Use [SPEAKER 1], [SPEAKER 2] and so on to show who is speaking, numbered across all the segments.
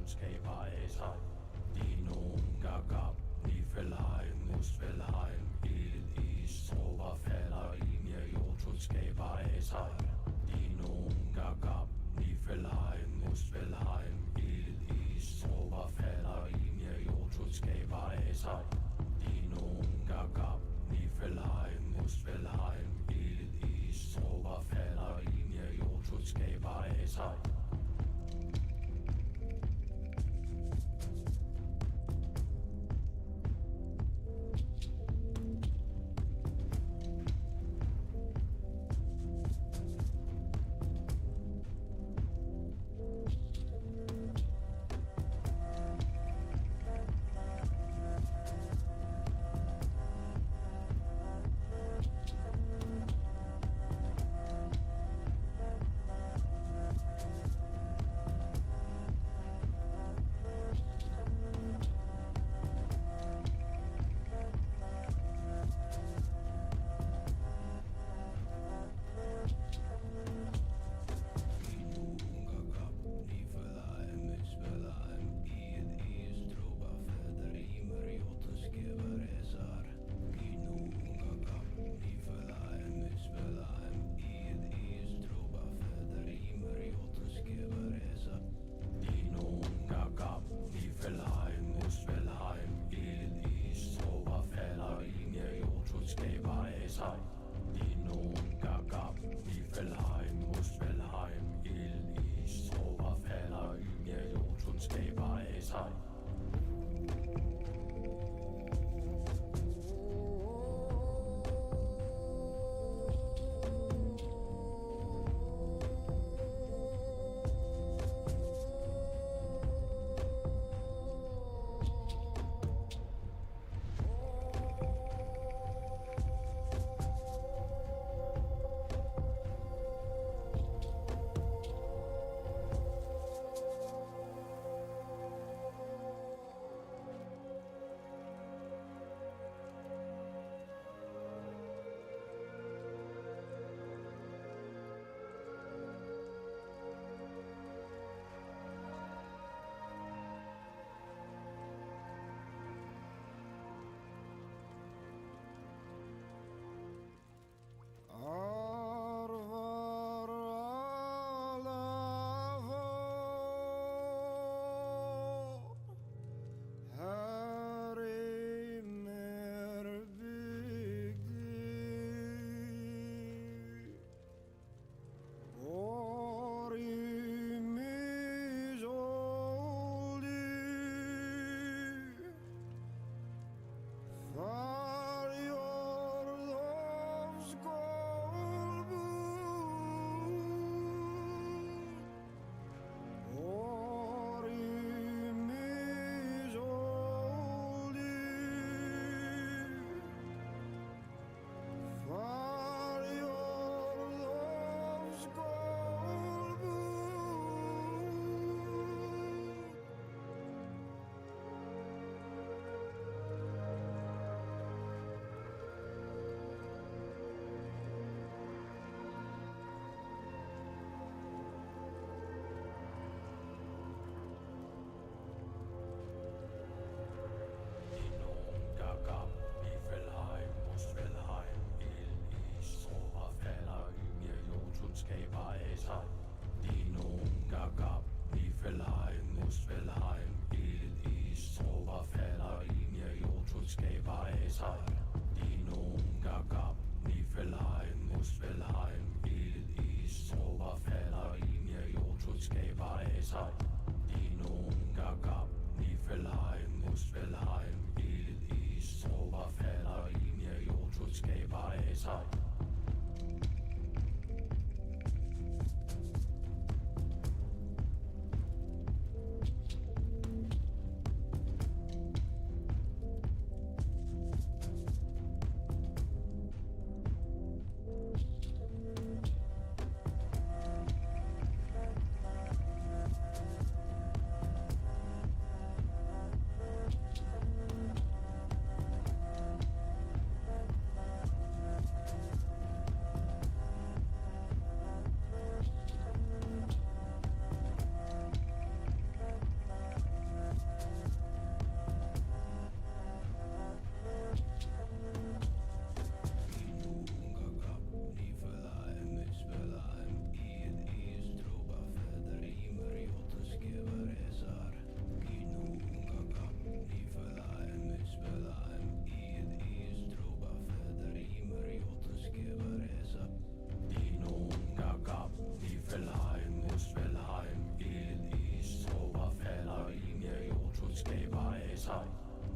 [SPEAKER 1] jordskundskaber af sig. Dinoen gagab, Niflheim, Muspelheim, Ild-is, tropper falder ind i jordskundskaber af sig. Dinoen gagab, Niflheim, Muspelheim, Ild-is, tropper falder ind i jordskundskaber af sig. Dinoen gagab, Niflheim, Muspelheim, Ild-is, tropper falder ind i jordskundskaber af sig. sig.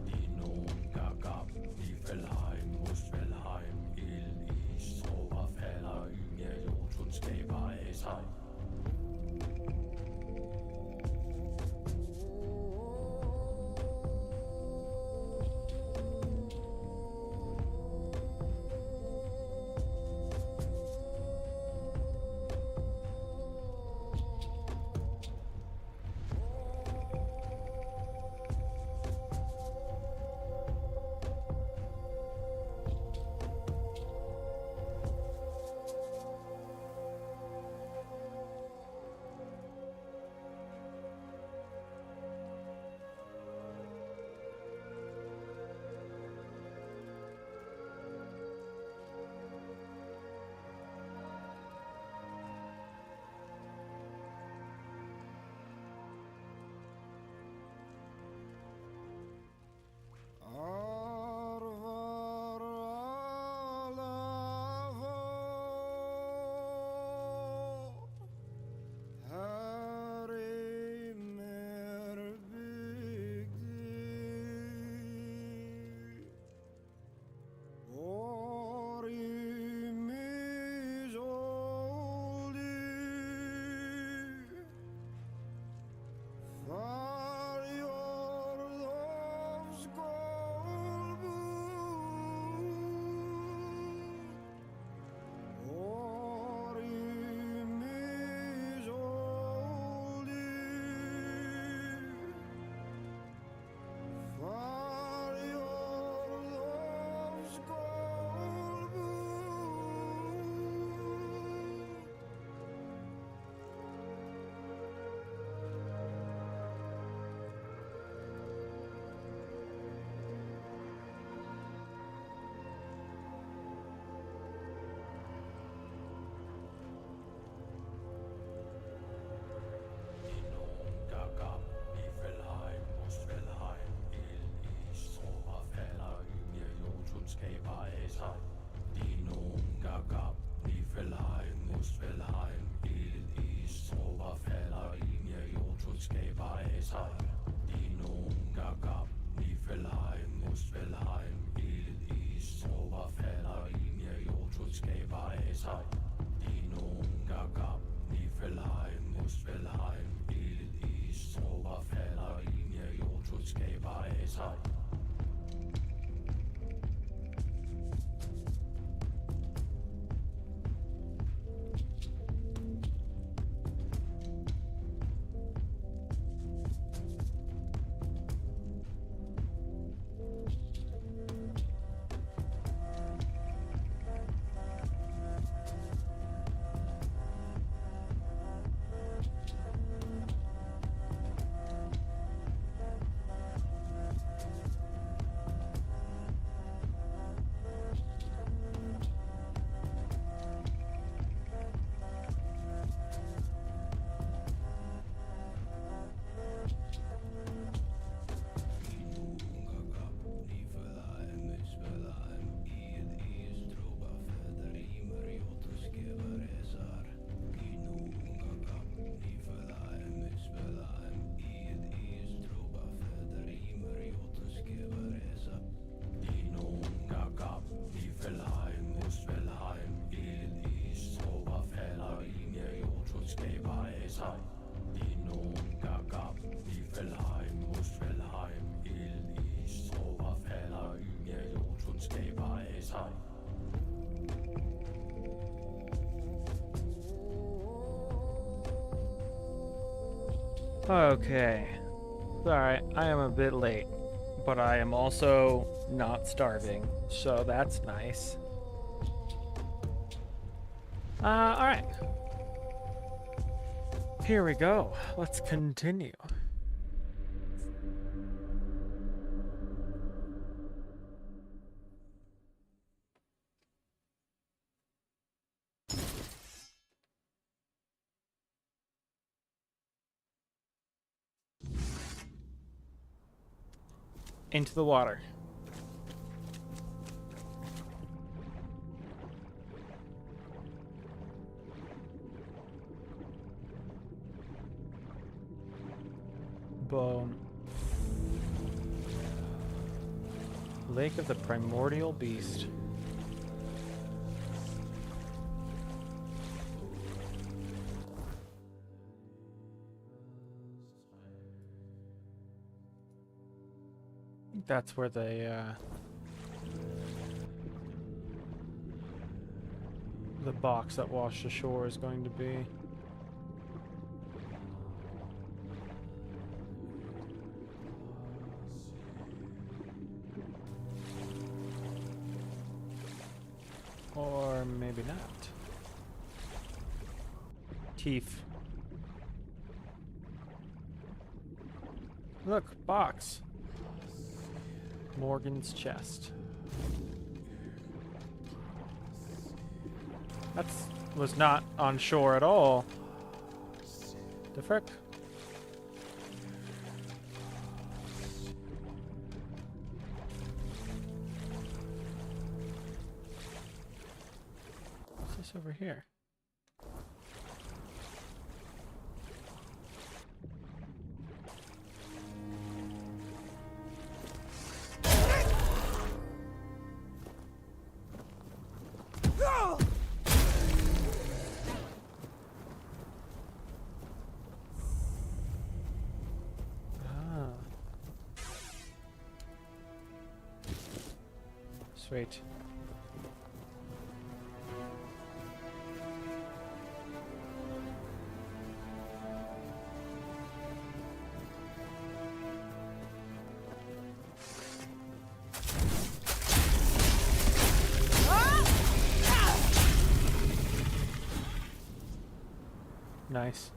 [SPEAKER 1] Die nogen gab, Niflheim, Muspelheim, Ilden, Is, Tråber, falder, Ymir, Jotun, skaber af sig. Skaber af sig. Die nogen gab, Niflheim, Muspelheim, Ilden, Is, Tråber, falder, Ymir, Jotun, skaber af sig. Die nogen gab, Niflheim, Muspelheim, Ilden, Is, Tråber, falder, Ymir, Jotun, skaber af sig. Die nogen gab, Niflheim, Muspelheim, Ilden, Is, Tråber, falder, Ymir, Jotun, skaber af sig.
[SPEAKER 2] Okay. Sorry, I am a bit late, but I am also not starving, so that's nice. Alright. Here we go. Let's continue. Into the water. Boom. Lake of the Primordial Beast. That's where the box that washed ashore is going to be. Or maybe not. Teeth. Look, box. Morgan's chest. That was not on shore at all. The frick? What's this over here? Sweet. Nice.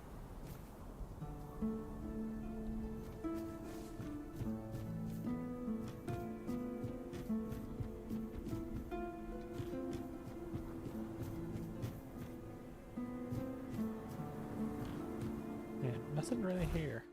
[SPEAKER 2] Nothing really here.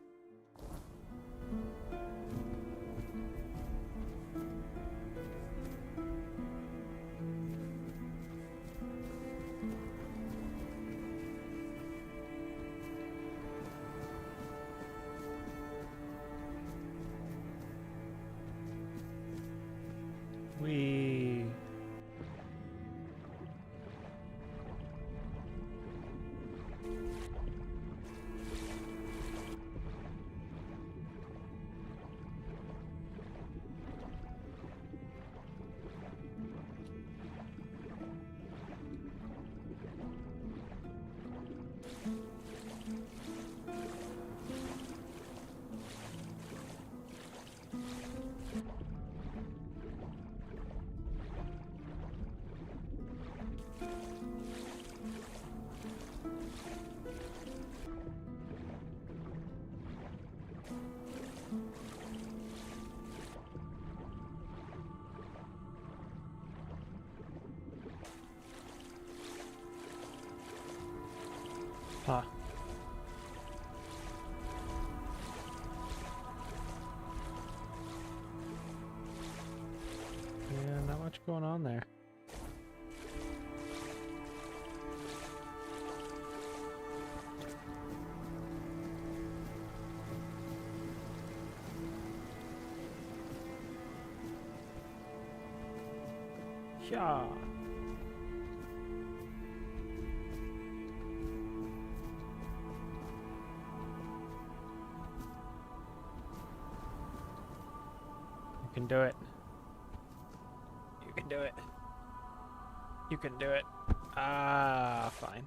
[SPEAKER 2] Huh. Yeah, not much going on there. Yeah. You can do it. You can do it. You can do it. Ah, fine.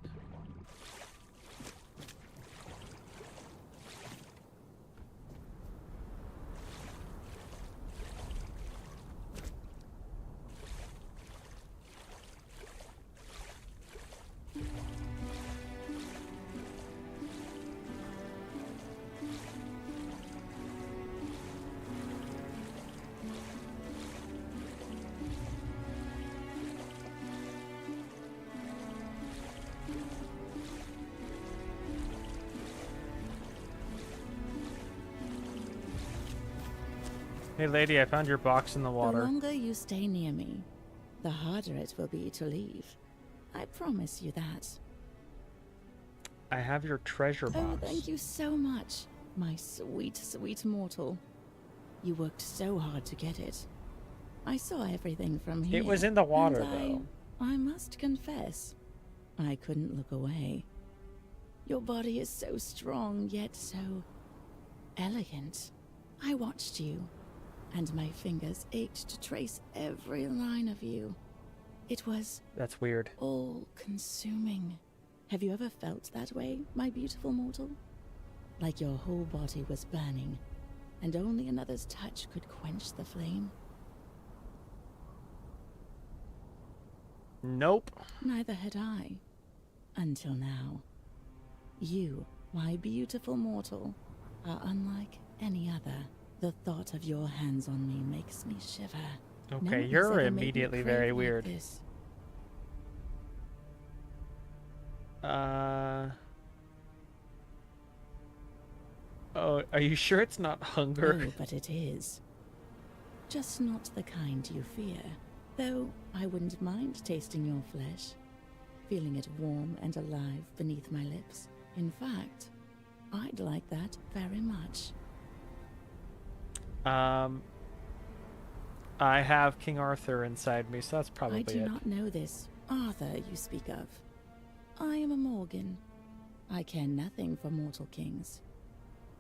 [SPEAKER 2] Hey lady, I found your box in the water.
[SPEAKER 3] The longer you stay near me, the harder it will be to leave. I promise you that.
[SPEAKER 2] I have your treasure box.
[SPEAKER 3] Oh, thank you so much, my sweet, sweet mortal. You worked so hard to get it. I saw everything from here.
[SPEAKER 2] It was in the water,
[SPEAKER 3] and
[SPEAKER 2] though.
[SPEAKER 3] I must confess, I couldn't look away. Your body is so strong, yet so elegant. I watched you, and my fingers ached to trace every line of you. It was
[SPEAKER 2] That's weird.
[SPEAKER 3] all-consuming. Have you ever felt that way, my beautiful mortal? Like your whole body was burning, and only another's touch could quench the flame?
[SPEAKER 2] Nope.
[SPEAKER 3] Neither had I. Until now. You, my beautiful mortal, are unlike any other. The thought of your hands on me makes me shiver.
[SPEAKER 2] Okay,
[SPEAKER 3] No one has
[SPEAKER 2] you're
[SPEAKER 3] ever made me
[SPEAKER 2] immediately
[SPEAKER 3] crave
[SPEAKER 2] very
[SPEAKER 3] like
[SPEAKER 2] weird.
[SPEAKER 3] this.
[SPEAKER 2] Oh, are you sure it's not hunger?
[SPEAKER 3] Oh, but it is. Just not the kind you fear. Though I wouldn't mind tasting your flesh, feeling it warm and alive beneath my lips. In fact, I'd like that very much.
[SPEAKER 2] I have King Arthur inside me, so that's probably
[SPEAKER 3] I do
[SPEAKER 2] it.
[SPEAKER 3] not know this Arthur you speak of. I am a Morgan. I care nothing for mortal kings.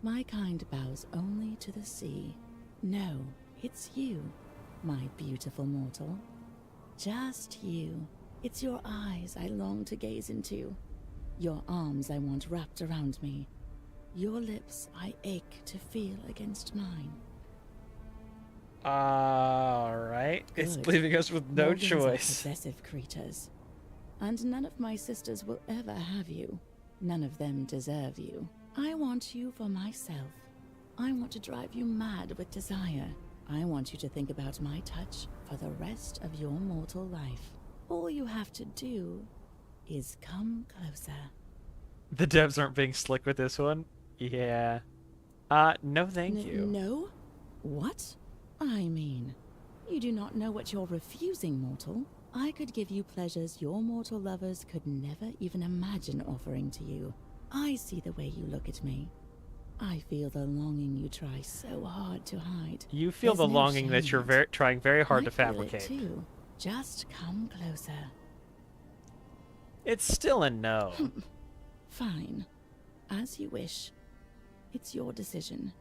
[SPEAKER 3] My kind bows only to the sea. No, it's you, my beautiful mortal. Just you. It's your eyes I long to gaze into. Your arms I want wrapped around me. Your lips I ache to feel against mine.
[SPEAKER 2] Alright. It's
[SPEAKER 3] Good.
[SPEAKER 2] leaving us with no
[SPEAKER 3] Morgans are
[SPEAKER 2] choice.
[SPEAKER 3] possessive creatures. And none of my sisters will ever have you. None of them deserve you. I want you for myself. I want to drive you mad with desire. I want you to think about my touch for the rest of your mortal life. All you have to do is come closer.
[SPEAKER 2] The devs aren't being slick with this one. Yeah. No thank you.
[SPEAKER 3] No? What? I mean, you do not know what you're refusing, mortal. I could give you pleasures your mortal lovers could never even imagine offering to you. I see the way you look at me. I feel the longing you try so hard to hide.
[SPEAKER 2] You feel
[SPEAKER 3] There's
[SPEAKER 2] the
[SPEAKER 3] no
[SPEAKER 2] longing that
[SPEAKER 3] shame
[SPEAKER 2] you're
[SPEAKER 3] in it.
[SPEAKER 2] trying very hard
[SPEAKER 3] I
[SPEAKER 2] to
[SPEAKER 3] feel
[SPEAKER 2] fabricate.
[SPEAKER 3] it too. Just come closer.
[SPEAKER 2] It's still a no.
[SPEAKER 3] Fine. As you wish. It's your decision.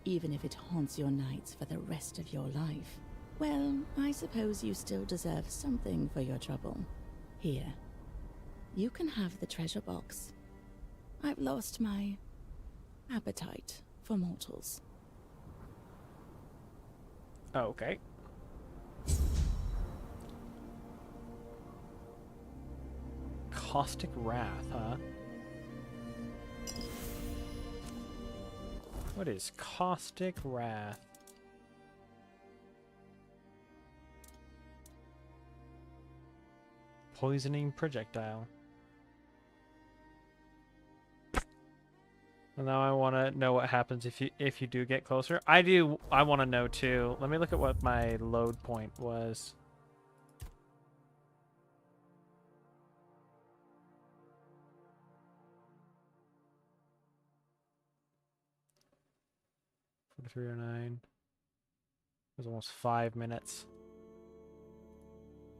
[SPEAKER 3] Even if it haunts your nights for the rest of your life. Well, I suppose you still deserve something for your trouble. Here. You can have the treasure box. I've lost my appetite for mortals.
[SPEAKER 2] Okay. Caustic Wrath, huh? What is Caustic Wrath? Poisoning projectile. Well, now I want to know what happens if you do get closer. I want to know too. Let me look at what my load point was. It was almost 5 minutes.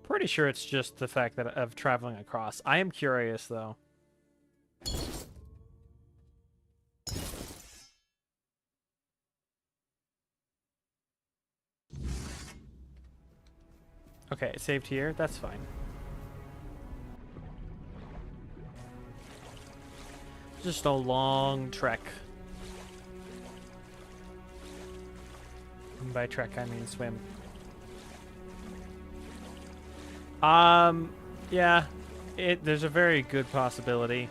[SPEAKER 2] Pretty sure it's just the fact that of traveling across. I am curious though. Okay, it saved here. That's fine. Just a long trek. And by trek, I mean swim. Yeah. There's a very good possibility.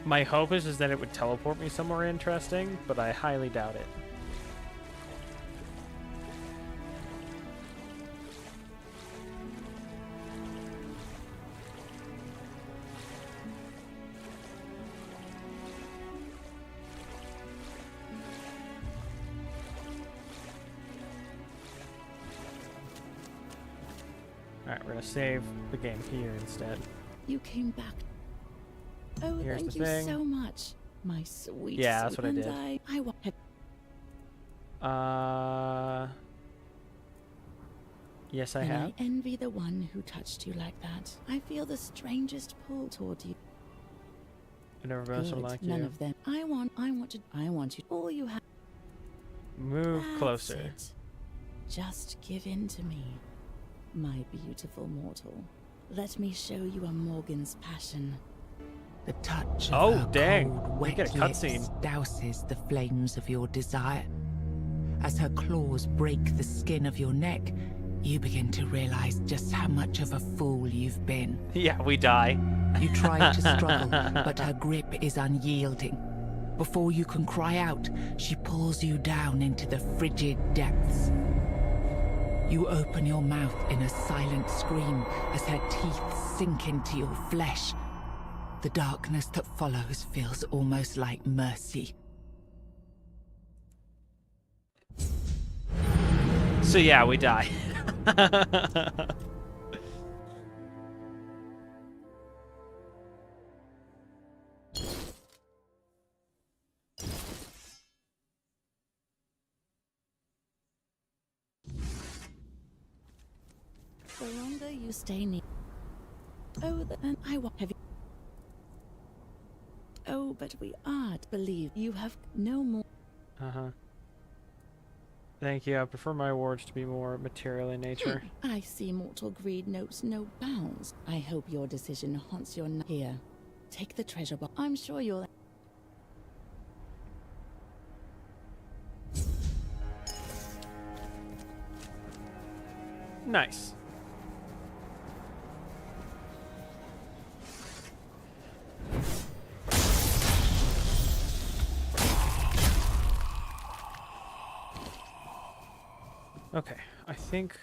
[SPEAKER 2] My hope is that it would teleport me somewhere interesting, but I highly doubt it. Alright, we're gonna save the game here instead.
[SPEAKER 3] You came back. Oh,
[SPEAKER 2] Here's
[SPEAKER 3] thank
[SPEAKER 2] the
[SPEAKER 3] you
[SPEAKER 2] thing.
[SPEAKER 3] so much. My sweet
[SPEAKER 2] Yeah, that's what I
[SPEAKER 3] and
[SPEAKER 2] did. Yes, I
[SPEAKER 3] and
[SPEAKER 2] have.
[SPEAKER 3] I envy the one who touched you like that. I feel the strangest pull toward you.
[SPEAKER 2] I've never been someone like
[SPEAKER 3] None
[SPEAKER 2] you.
[SPEAKER 3] of them. I want you. All you have.
[SPEAKER 2] Move
[SPEAKER 3] That's
[SPEAKER 2] closer.
[SPEAKER 3] it. Just give in to me, my beautiful mortal. Let me show you a Morgan's passion.
[SPEAKER 4] The touch
[SPEAKER 2] Oh,
[SPEAKER 4] of her
[SPEAKER 2] dang.
[SPEAKER 4] cold,
[SPEAKER 2] We
[SPEAKER 4] wet
[SPEAKER 2] get a
[SPEAKER 4] lips
[SPEAKER 2] cutscene.
[SPEAKER 4] douses the flames of your desire. As her claws break the skin of your neck, you begin to realize just how much of a fool you've been.
[SPEAKER 2] Yeah, we die.
[SPEAKER 4] You try to struggle, but her grip is unyielding. Before you can cry out, she pulls you down into the frigid depths. You open your mouth in a silent scream as her teeth sink into your flesh. The darkness that follows feels almost like mercy.
[SPEAKER 2] So yeah, we die.
[SPEAKER 3] The longer you stay near. Oh, then I won't have you. Oh, but we are. Believe you have no more.
[SPEAKER 2] Uh-huh. Thank you. I prefer my awards to be more material in nature.
[SPEAKER 3] I see mortal greed knows no bounds. I hope your decision haunts your here. Take the treasure box. I'm sure you'll.
[SPEAKER 2] Nice. Okay, I think...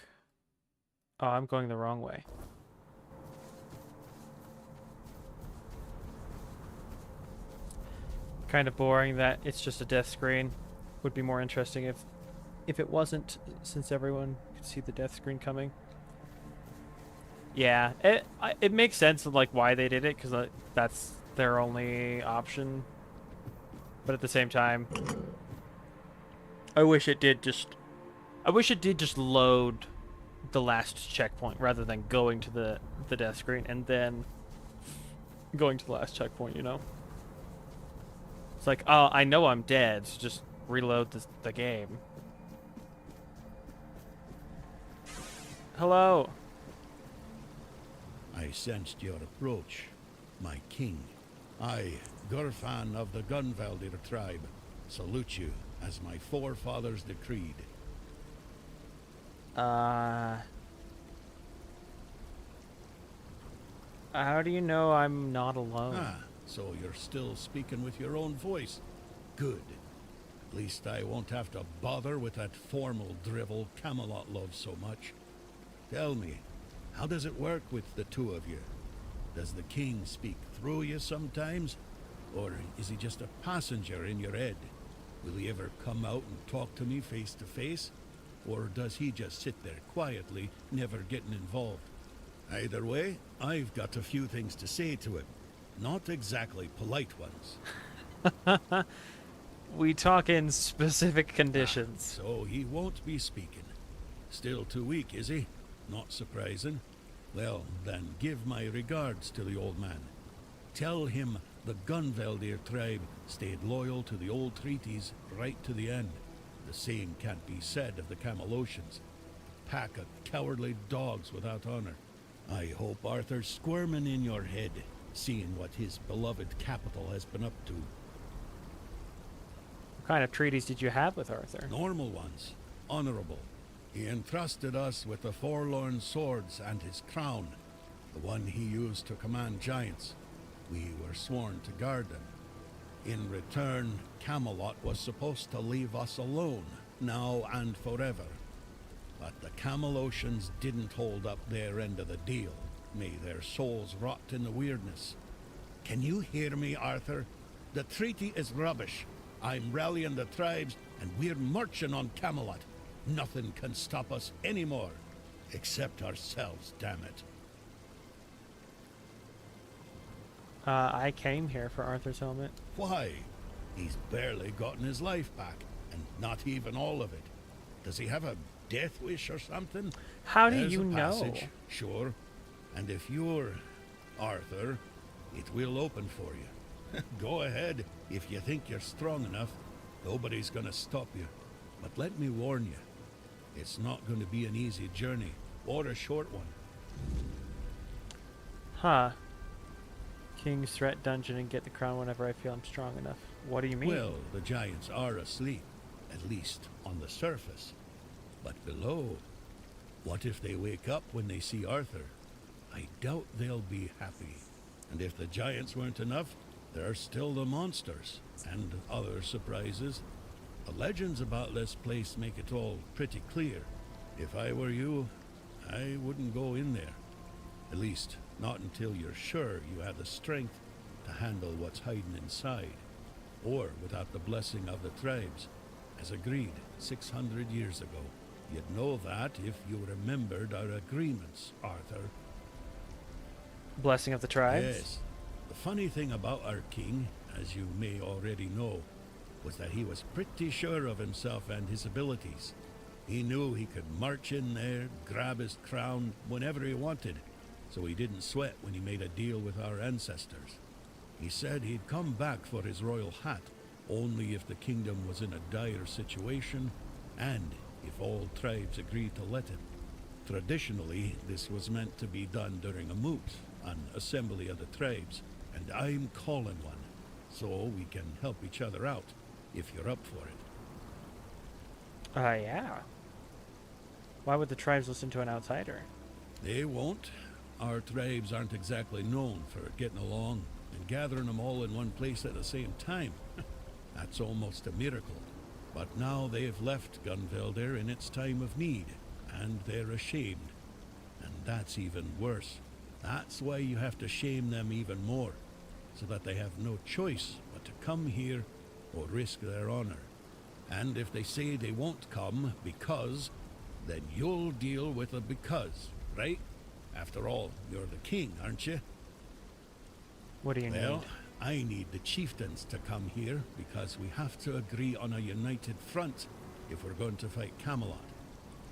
[SPEAKER 2] Oh, I'm going the wrong way. Kind of boring that it's just a death screen. Would be more interesting if it wasn't, since everyone could see the death screen coming. Yeah, it makes sense of like why they did it, because that's their only option. But at the same time, I wish it did just load the last checkpoint rather than going to the death screen and then going to the last checkpoint, you know? It's like, oh, I know I'm dead, so just reload the game. Hello.
[SPEAKER 5] I sensed your approach, my king. I, Gurfan of the Gunvaldir tribe, salute you as my forefathers decreed.
[SPEAKER 2] How do you know I'm not alone?
[SPEAKER 5] Ah, so you're still speaking with your own voice. Good. At least I won't have to bother with that formal drivel Camelot loves so much. Tell me, how does it work with the two of you? Does the king speak through you sometimes? Or is he just a passenger in your head? Will he ever come out and talk to me face to face? Or does he just sit there quietly, never getting involved? Either way, I've got a few things to say to him. Not exactly polite ones.
[SPEAKER 2] We talk in specific conditions.
[SPEAKER 5] So he won't be speaking. Still too weak, is he? Not surprising. Well, then give my regards to the old man. Tell him the Gunvaldir tribe stayed loyal to the old treaties right to the end. The same can't be said of the Camelocians. Pack of cowardly dogs without honor. I hope Arthur's squirming in your head, seeing what his beloved capital has been up to.
[SPEAKER 2] What kind of treaties did you have with Arthur?
[SPEAKER 5] Normal ones. Honorable. He entrusted us with the forlorn swords and his crown, the one he used to command giants. We were sworn to guard them. In return, Camelot was supposed to leave us alone, now and forever. But the Camelocians didn't hold up their end of the deal. May their souls rot in the weirdness. Can you hear me, Arthur? The treaty is rubbish. I'm rallying the tribes, and we're marching on Camelot. Nothing can stop us anymore. Except ourselves, damn it.
[SPEAKER 2] I came here for Arthur's helmet.
[SPEAKER 5] Why? He's barely gotten his life back, and not even all of it. Does he have a death wish or something?
[SPEAKER 2] How do
[SPEAKER 5] There's
[SPEAKER 2] you
[SPEAKER 5] a
[SPEAKER 2] know?
[SPEAKER 5] passage, sure. And if you're Arthur, it will open for you. Go ahead. If you think you're strong enough, nobody's gonna stop you. But let me warn you, it's not gonna be an easy journey, or a short one.
[SPEAKER 2] Huh. King's Threat Dungeon and get the crown whenever I feel I'm strong enough. What do you mean?
[SPEAKER 5] Well, the giants are asleep, at least on the surface. But below, what if they wake up when they see Arthur? I doubt they'll be happy. And if the giants weren't enough, there are still the monsters and other surprises. The legends about this place make it all pretty clear. If I were you, I wouldn't go in there. At least, not until you're sure you have the strength to handle what's hiding inside. Or without the blessing of the tribes, as agreed 600 years ago. You'd know that if you remembered our agreements, Arthur.
[SPEAKER 2] Blessing of the tribes?
[SPEAKER 5] Yes. The funny thing about our king, as you may already know, was that he was pretty sure of himself and his abilities. He knew he could march in there, grab his crown whenever he wanted, so he didn't sweat when he made a deal with our ancestors. He said he'd come back for his royal hat only if the kingdom was in a dire situation and if all tribes agreed to let him. Traditionally, this was meant to be done during a moot, an assembly of the tribes, and I'm calling one, so we can help each other out, if you're up for it.
[SPEAKER 2] Yeah. Why would the tribes listen to an outsider?
[SPEAKER 5] They won't. Our tribes aren't exactly known for getting along, and gathering them all in one place at the same time. That's almost a miracle. But now they've left Gunvelder in its time of need, and they're ashamed. And that's even worse. That's why you have to shame them even more, so that they have no choice but to come here or risk their honor. And if they say they won't come because, then you'll deal with a because, right? After all, you're the king, aren't you?
[SPEAKER 2] What do you
[SPEAKER 5] Well,
[SPEAKER 2] need?
[SPEAKER 5] I need the chieftains to come here because we have to agree on a united front if we're going to fight Camelot.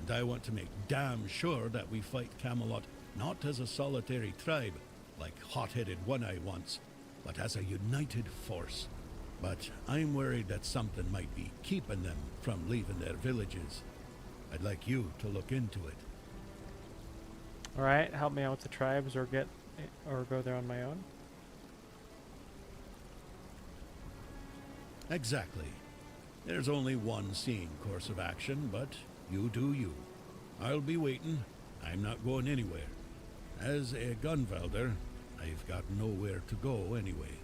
[SPEAKER 5] And I want to make damn sure that we fight Camelot not as a solitary tribe, like hot-headed One-Eye once, but as a united force. But I'm worried that something might be keeping them from leaving their villages. I'd like you to look into it.
[SPEAKER 2] Alright, help me out with the tribes or go there on my own.
[SPEAKER 5] Exactly. There's only one sane course of action, but you do you. I'll be waiting. I'm not going anywhere. As a Gunvelder, I've got nowhere to go anyway.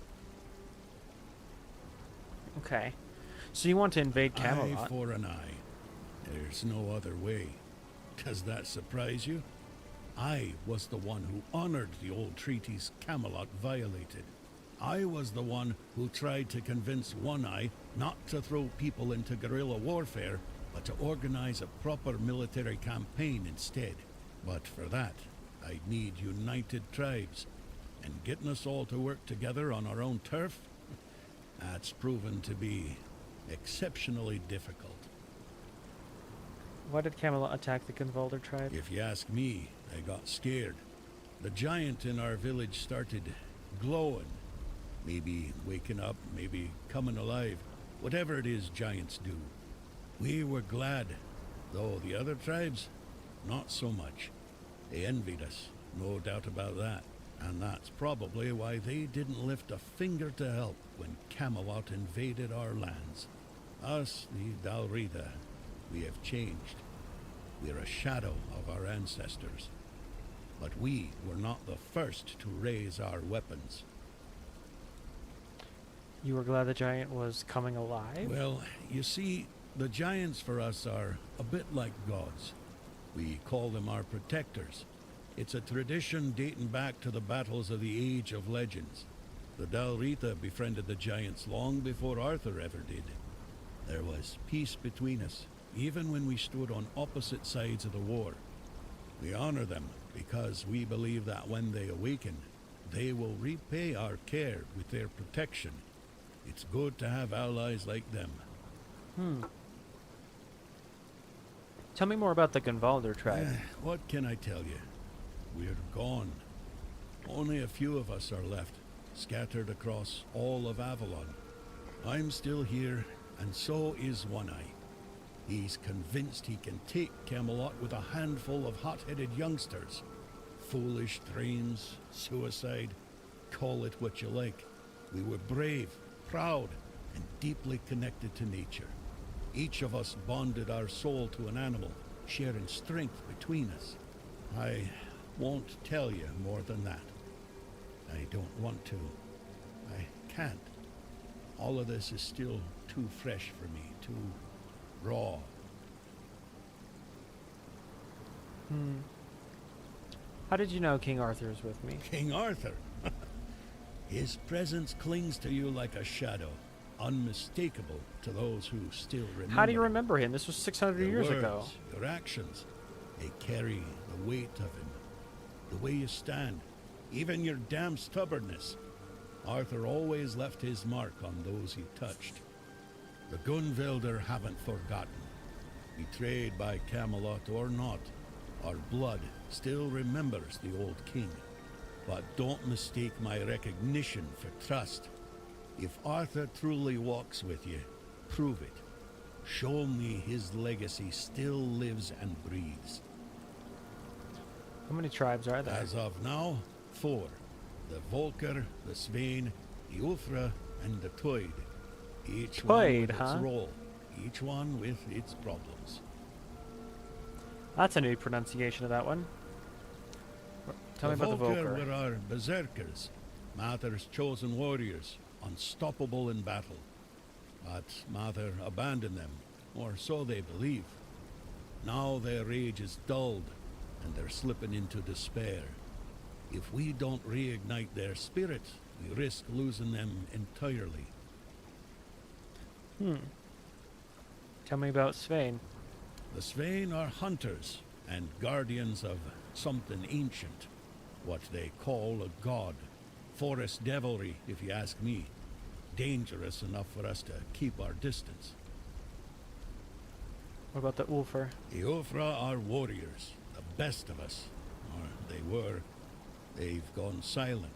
[SPEAKER 2] Okay. So you want to invade
[SPEAKER 5] Eye
[SPEAKER 2] Camelot?
[SPEAKER 5] for an eye. There's no other way. Does that surprise you? I was the one who honored the old treaties Camelot violated. I was the one who tried to convince One-Eye not to throw people into guerrilla warfare, but to organize a proper military campaign instead. But for that, I'd need united tribes. And getting us all to work together on our own turf? That's proven to be exceptionally difficult.
[SPEAKER 2] Why did Camelot attack the Gunvalder tribe?
[SPEAKER 5] If you ask me, I got scared. The giant in our village started glowing. Maybe waking up, maybe coming alive. Whatever it is giants do. We were glad, though the other tribes, not so much. They envied us, no doubt about that. And that's probably why they didn't lift a finger to help when Camelot invaded our lands. Us, the Dalrida, we have changed. We're a shadow of our ancestors. But we were not the first to raise our weapons.
[SPEAKER 2] You were glad the giant was coming alive?
[SPEAKER 5] Well, you see, the giants for us are a bit like gods. We call them our protectors. It's a tradition dating back to the battles of the Age of Legends. The Dalrita befriended the giants long before Arthur ever did. There was peace between us, even when we stood on opposite sides of the war. We honor them because we believe that when they awaken, they will repay our care with their protection. It's good to have allies like them.
[SPEAKER 2] Tell me more about the Gunvalder tribe.
[SPEAKER 5] What can I tell you? We're gone. Only a few of us are left, scattered across all of Avalon. I'm still here, and so is One Eye. He's convinced he can take Camelot with a handful of hot-headed youngsters. Foolish dreams, suicide, call it what you like. We were brave, proud, and deeply connected to nature. Each of us bonded our soul to an animal, sharing strength between us. I won't tell you more than that. I don't want to. I can't. All of this is still too fresh for me, too raw.
[SPEAKER 2] How did you know King Arthur is with me?
[SPEAKER 5] King Arthur? His presence clings to you like a shadow, unmistakable to those who still remember.
[SPEAKER 2] How do you remember him? This was 600
[SPEAKER 5] Your
[SPEAKER 2] years
[SPEAKER 5] words,
[SPEAKER 2] ago.
[SPEAKER 5] Your actions, they carry the weight of him. The way you stand, even your damn stubbornness. Arthur always left his mark on those he touched. The Gunvalder haven't forgotten. Betrayed by Camelot or not, our blood still remembers the old king. But don't mistake my recognition for trust. If Arthur truly walks with you, prove it. Show me his legacy still lives and breathes.
[SPEAKER 2] How many tribes are there?
[SPEAKER 5] As of now, 4. The Volker, the Svein, the Ulfra, and the Toyd. Each one
[SPEAKER 2] Toyd,
[SPEAKER 5] with
[SPEAKER 2] huh?
[SPEAKER 5] its role. Each one with its problems.
[SPEAKER 2] That's a new pronunciation of that one. Tell me about the Volker.
[SPEAKER 5] were our berserkers, Mather's chosen warriors, unstoppable in battle. But Mather abandoned them, or so they believe. Now their rage is dulled, and they're slipping into despair. If we don't reignite their spirit, we risk losing them entirely.
[SPEAKER 2] Tell me about Svein.
[SPEAKER 5] The Svein are hunters and guardians of something ancient, what they call a god. Forest devilry, if you ask me. Dangerous enough for us to keep our distance.
[SPEAKER 2] What about the Ulfar?
[SPEAKER 5] The Ulfra are warriors, the best of us. Or they were. They've gone silent.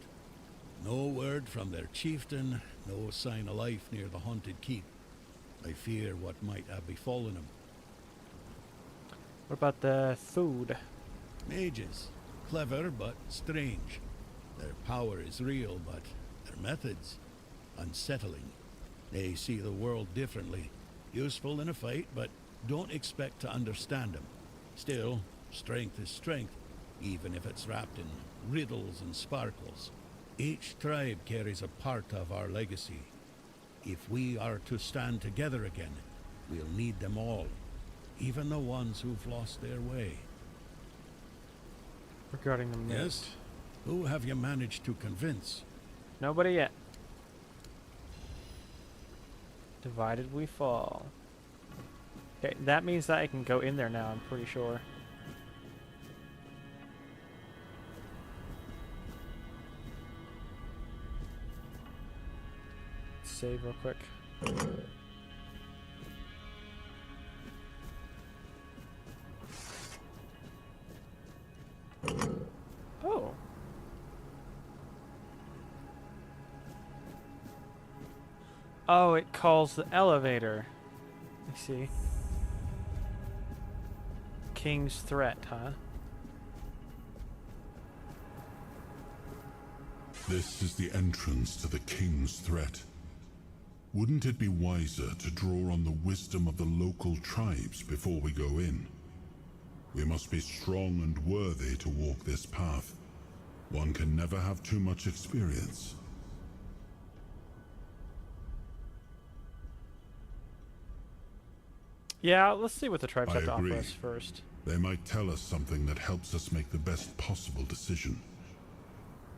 [SPEAKER 5] No word from their chieftain, no sign of life near the haunted keep. I fear what might have befallen them.
[SPEAKER 2] What about the Food?
[SPEAKER 5] Mages. Clever, but strange. Their power is real, but their methods unsettling. They see the world differently. Useful in a fight, but don't expect to understand them. Still, strength is strength, even if it's wrapped in riddles and sparkles. Each tribe carries a part of our legacy. If we are to stand together again, we'll need them all, even the ones who've lost their way.
[SPEAKER 2] Regarding the mist.
[SPEAKER 5] Yes? Who have you managed to convince?
[SPEAKER 2] Nobody yet. Divided we fall. Okay, that means that I can go in there now, I'm pretty sure. Save real quick. Oh. Oh, it calls the elevator. I see. King's threat, huh?
[SPEAKER 6] This is the entrance to the King's threat. Wouldn't it be wiser to draw on the wisdom of the local tribes before we go in? We must be strong and worthy to walk this path. One can never have too much experience.
[SPEAKER 2] Yeah, let's see what the tribes
[SPEAKER 6] I
[SPEAKER 2] have to offer
[SPEAKER 6] agree.
[SPEAKER 2] us first.
[SPEAKER 6] They might tell us something that helps us make the best possible decision.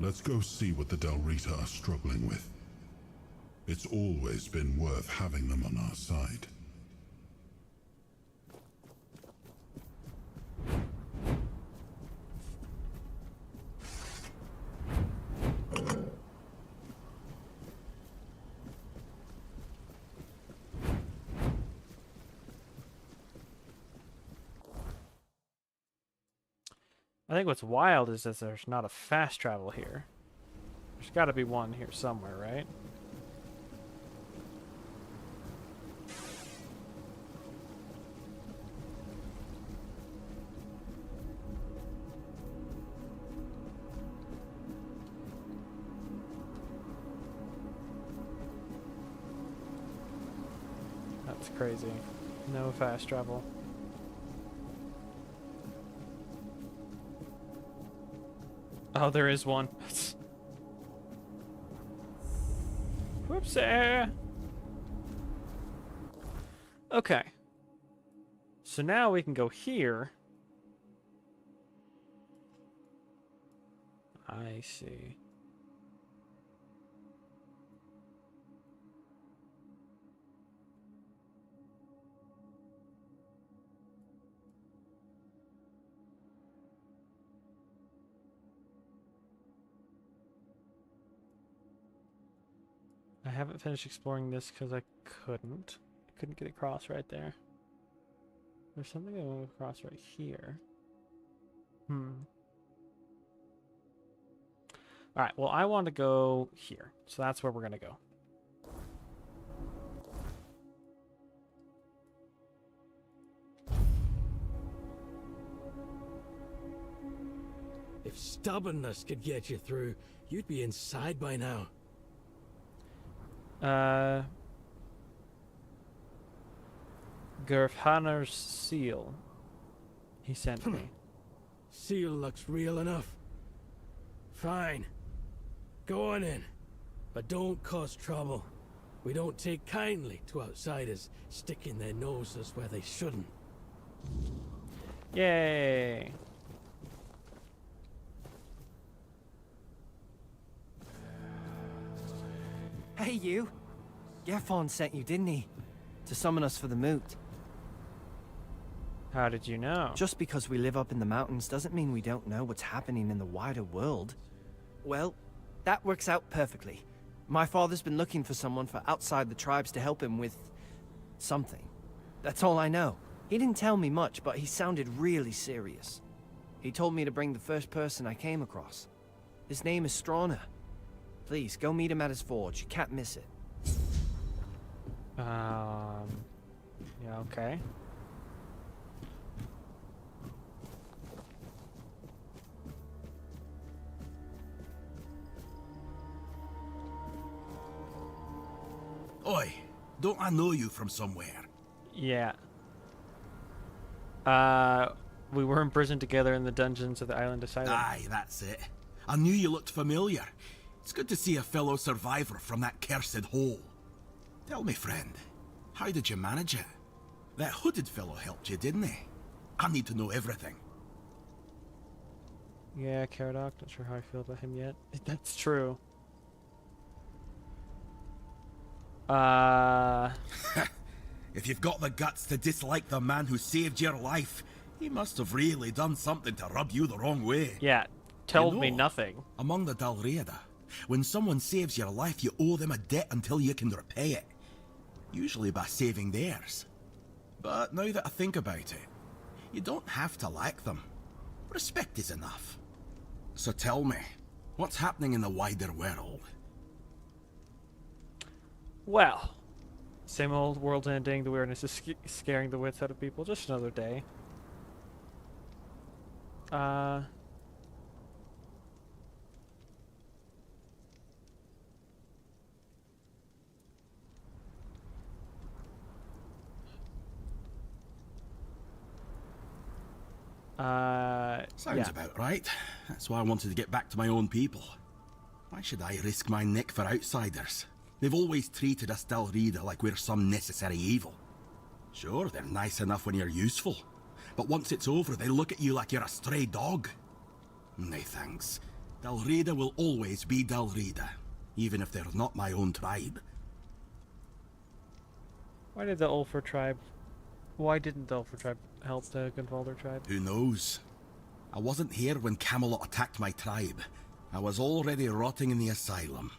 [SPEAKER 6] Let's go see what the Del Rita are struggling with. It's always been worth having them on our side.
[SPEAKER 2] I think what's wild is that there's not a fast travel here. There's got to be one here somewhere, right? That's crazy. No fast travel. Oh, there is one. Whoopsie. Okay. So now we can go here. I see. I haven't finished exploring this because I couldn't. I couldn't get across right there. There's something I want to cross right here. Alright, well, I want to go here. So that's where we're going to go.
[SPEAKER 7] If stubbornness could get you through, you'd be inside by now.
[SPEAKER 2] Gerfhaner's seal. He sent me.
[SPEAKER 7] Seal looks real enough. Fine. Go on in. But don't cause trouble. We don't take kindly to outsiders sticking their noses where they shouldn't.
[SPEAKER 2] Yay!
[SPEAKER 8] Hey, you. Gerfon sent you, didn't he? To summon us for the moot.
[SPEAKER 2] How did you know?
[SPEAKER 8] Just because we live up in the mountains doesn't mean we don't know what's happening in the wider world. Well, that works out perfectly. My father's been looking for someone for outside the tribes to help him with something. That's all I know. He didn't tell me much, but he sounded really serious. He told me to bring the first person I came across. His name is Strana. Please, go meet him at his forge. You can't miss it.
[SPEAKER 2] Yeah, okay.
[SPEAKER 9] Oi, don't I know you from somewhere?
[SPEAKER 2] Yeah. We were imprisoned together in the dungeons of the Island Asylum.
[SPEAKER 9] Aye, that's it. I knew you looked familiar. It's good to see a fellow survivor from that cursed hole. Tell me, friend, how did you manage it? That hooded fellow helped you, didn't he? I need to know everything.
[SPEAKER 2] Yeah, Caradoc, not sure how I feel about him yet. That's true.
[SPEAKER 9] If you've got the guts to dislike the man who saved your life, he must have really done something to rub you the wrong way.
[SPEAKER 2] Yeah, told
[SPEAKER 9] You
[SPEAKER 2] me
[SPEAKER 9] know,
[SPEAKER 2] nothing.
[SPEAKER 9] Among the Dalriada, when someone saves your life, you owe them a debt until you can repay it. Usually by saving theirs. But now that I think about it, you don't have to like them. Respect is enough. So tell me, what's happening in the wider world?
[SPEAKER 2] Well, same old world ending. The weirdness is scaring the wits out of people. Just another day.
[SPEAKER 9] Sounds
[SPEAKER 2] Yeah.
[SPEAKER 9] about right. That's why I wanted to get back to my own people. Why should I risk my neck for outsiders? They've always treated us Dalriada like we're some necessary evil. Sure, they're nice enough when you're useful, but once it's over, they look at you like you're a stray dog. Nay, thanks. Dalriada will always be Dalriada, even if they're not my own tribe.
[SPEAKER 2] Why didn't the Ulfar tribe help the Gunvalder tribe?
[SPEAKER 9] Who knows? I wasn't here when Camelot attacked my tribe. I was already rotting in the asylum.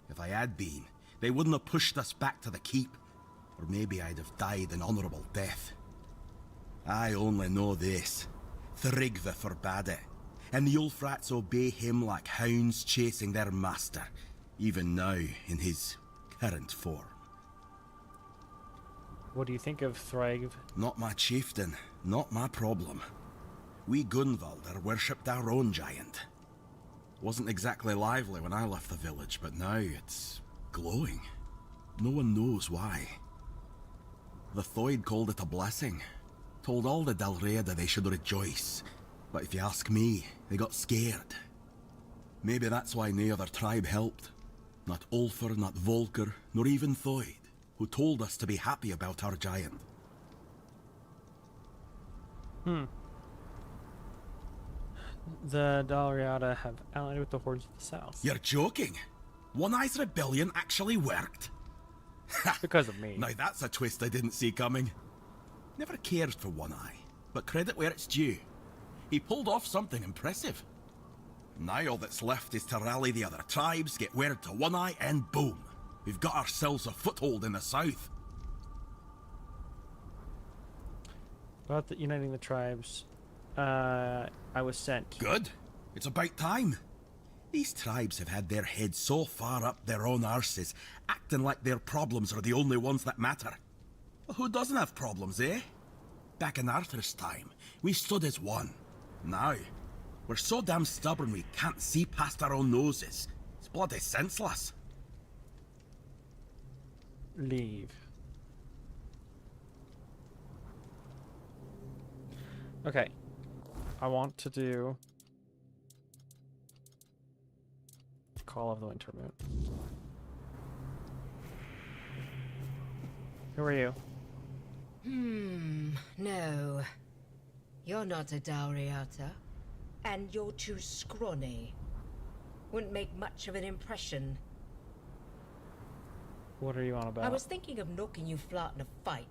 [SPEAKER 9] If I had been, they wouldn't have pushed us back to the keep. Or maybe I'd have died an honorable death. I only know this. Thrigva forbade it, and the Ulfrats obey him like hounds chasing their master, even now in his current form.
[SPEAKER 2] What do you think of Thrigv?
[SPEAKER 9] Not my chieftain, not my problem. We Gunvalder worshipped our own giant. Wasn't exactly lively when I left the village, but now it's glowing. No one knows why. The Thoid called it a blessing. Told all the Dalriada they should rejoice. But if you ask me, they got scared. Maybe that's why no other tribe helped. Not Ulfr, not Volker, nor even Thoid, who told us to be happy about our giant.
[SPEAKER 2] The Dalriada have allied with the hordes of the south.
[SPEAKER 9] You're joking? One Eye's rebellion actually worked?
[SPEAKER 2] Because of me.
[SPEAKER 9] Now that's a twist I didn't see coming. Never cared for One Eye, but credit where it's due. He pulled off something impressive. Now all that's left is to rally the other tribes, get word to One Eye, and boom! We've got ourselves a foothold in the south.
[SPEAKER 2] About the uniting the tribes, I was sent.
[SPEAKER 9] Good. It's about time. These tribes have had their heads so far up their own arses, acting like their problems are the only ones that matter. Well, who doesn't have problems, eh? Back in Arthur's time, we stood as one. Now, we're so damn stubborn we can't see past our own noses. It's bloody senseless.
[SPEAKER 2] Leave. Okay. I want to do Call of the Winter Moon. Who are you?
[SPEAKER 10] No. You're not a Dalriata. And you're too scrawny. Wouldn't make much of an impression.
[SPEAKER 2] What are you on about?
[SPEAKER 10] I was thinking of knocking you flat in a fight.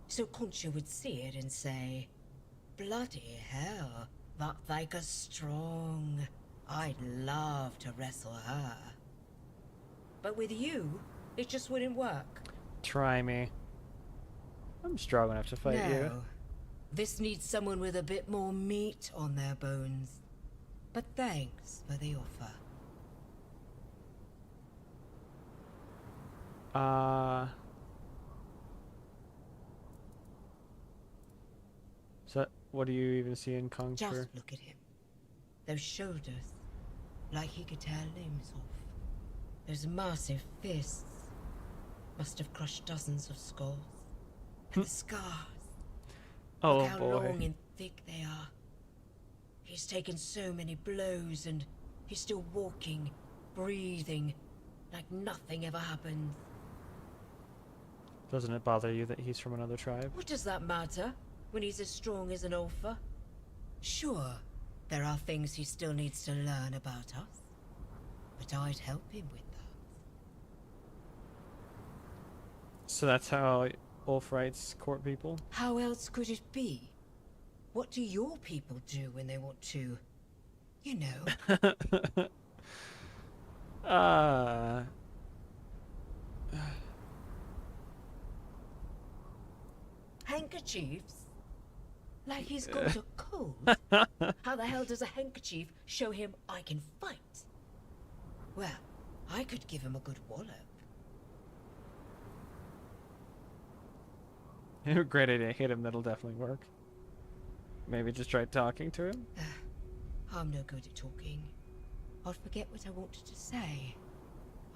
[SPEAKER 10] So Concha would see it and say, bloody hell, that Vika's strong. I'd love to wrestle her. But with you, it just wouldn't work.
[SPEAKER 2] Try me. I'm strong enough to fight you.
[SPEAKER 10] No. This needs someone with a bit more meat on their bones. But thanks for the offer.
[SPEAKER 2] So, what do you even see in Conquer?
[SPEAKER 10] Just look at him. Those shoulders, like he could tear limbs off. Those massive fists. Must have crushed dozens of skulls. And the scars.
[SPEAKER 2] Oh
[SPEAKER 10] Look how
[SPEAKER 2] boy.
[SPEAKER 10] long and thick they are. He's taken so many blows and he's still walking, breathing, like nothing ever happened.
[SPEAKER 2] Doesn't it bother you that he's from another tribe?
[SPEAKER 10] What does that matter when he's as strong as an Ulfa? Sure, there are things he still needs to learn about us, but I'd help him with that.
[SPEAKER 2] So that's how Ulfrites court people?
[SPEAKER 10] How else could it be? What do your people do when they want to, you know? Handkerchiefs? Like he's got a cold? How the hell does a handkerchief show him I can fight? Well, I could give him a good wallop.
[SPEAKER 2] Great idea. Hit him, that'll definitely work. Maybe just try talking to him?
[SPEAKER 10] I'm no good at talking. I'd forget what I wanted to say.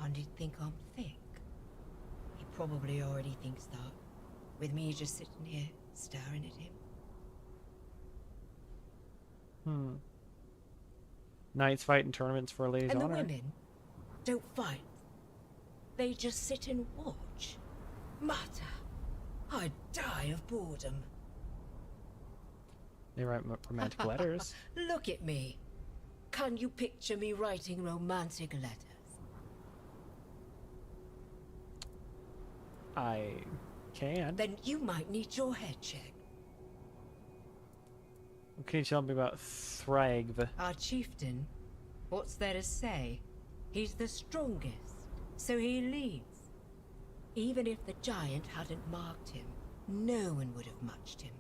[SPEAKER 10] And he'd think I'm thick. He probably already thinks that. With me just sitting here, staring at him.
[SPEAKER 2] Knights fight in tournaments for a lady's
[SPEAKER 10] And the
[SPEAKER 2] honor.
[SPEAKER 10] women don't fight. They just sit and watch. Mata, I'd die of boredom.
[SPEAKER 2] They write romantic letters.
[SPEAKER 10] Look at me. Can you picture me writing romantic letters?
[SPEAKER 2] I can.
[SPEAKER 10] Then you might need your head checked.
[SPEAKER 2] Can you tell me about Thragv?
[SPEAKER 10] Our chieftain, what's there to say? He's the strongest, so he leads. Even if the giant hadn't marked him, no one would have matched him.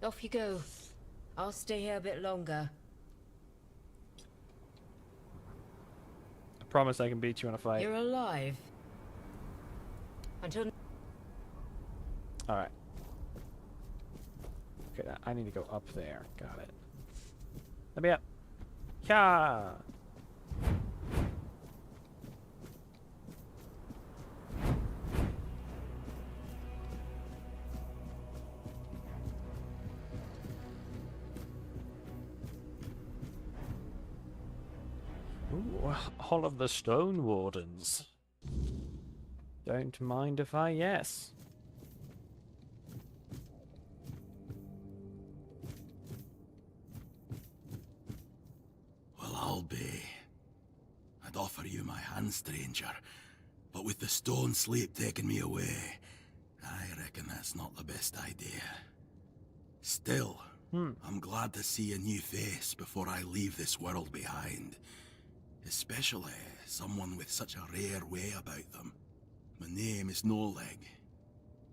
[SPEAKER 10] Off you go. I'll stay here a bit longer.
[SPEAKER 2] I promise I can beat you in a fight.
[SPEAKER 10] You're alive. Until...
[SPEAKER 2] Alright. Okay, now I need to go up there. Got it. Let me up. Yeah. Ooh, Hall of the Stone Wardens. Don't mind if I yes.
[SPEAKER 9] Well, I'll be. I'd offer you my hand, stranger, but with the stone sleep taking me away, I reckon that's not the best idea. Still, I'm glad to see a new face before I leave this world behind. Especially someone with such a rare way about them. My name is Noleg.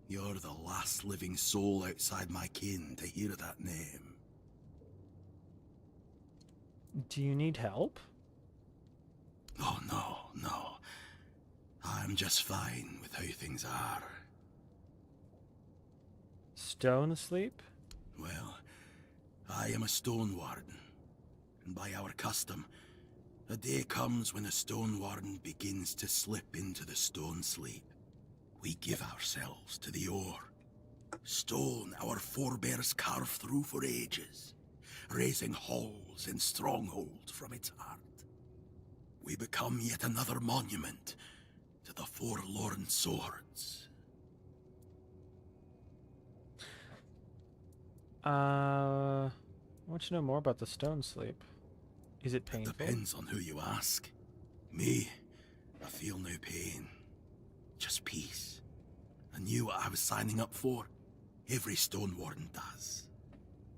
[SPEAKER 9] You're the last living soul outside my kin to hear that name.
[SPEAKER 2] Do you need help?
[SPEAKER 9] Oh, no. I'm just fine with how things are.
[SPEAKER 2] Stone asleep?
[SPEAKER 9] Well, I am a stone warden, and by our custom, a day comes when a stone warden begins to slip into the stone sleep. We give ourselves to the ore. Stone our forebears carved through for ages, raising halls and strongholds from its heart. We become yet another monument to the forlorn swords.
[SPEAKER 2] I want to know more about the stone sleep. Is it painful?
[SPEAKER 9] Depends on who you ask. Me, I feel no pain. Just peace. I knew what I was signing up for. Every stone warden does.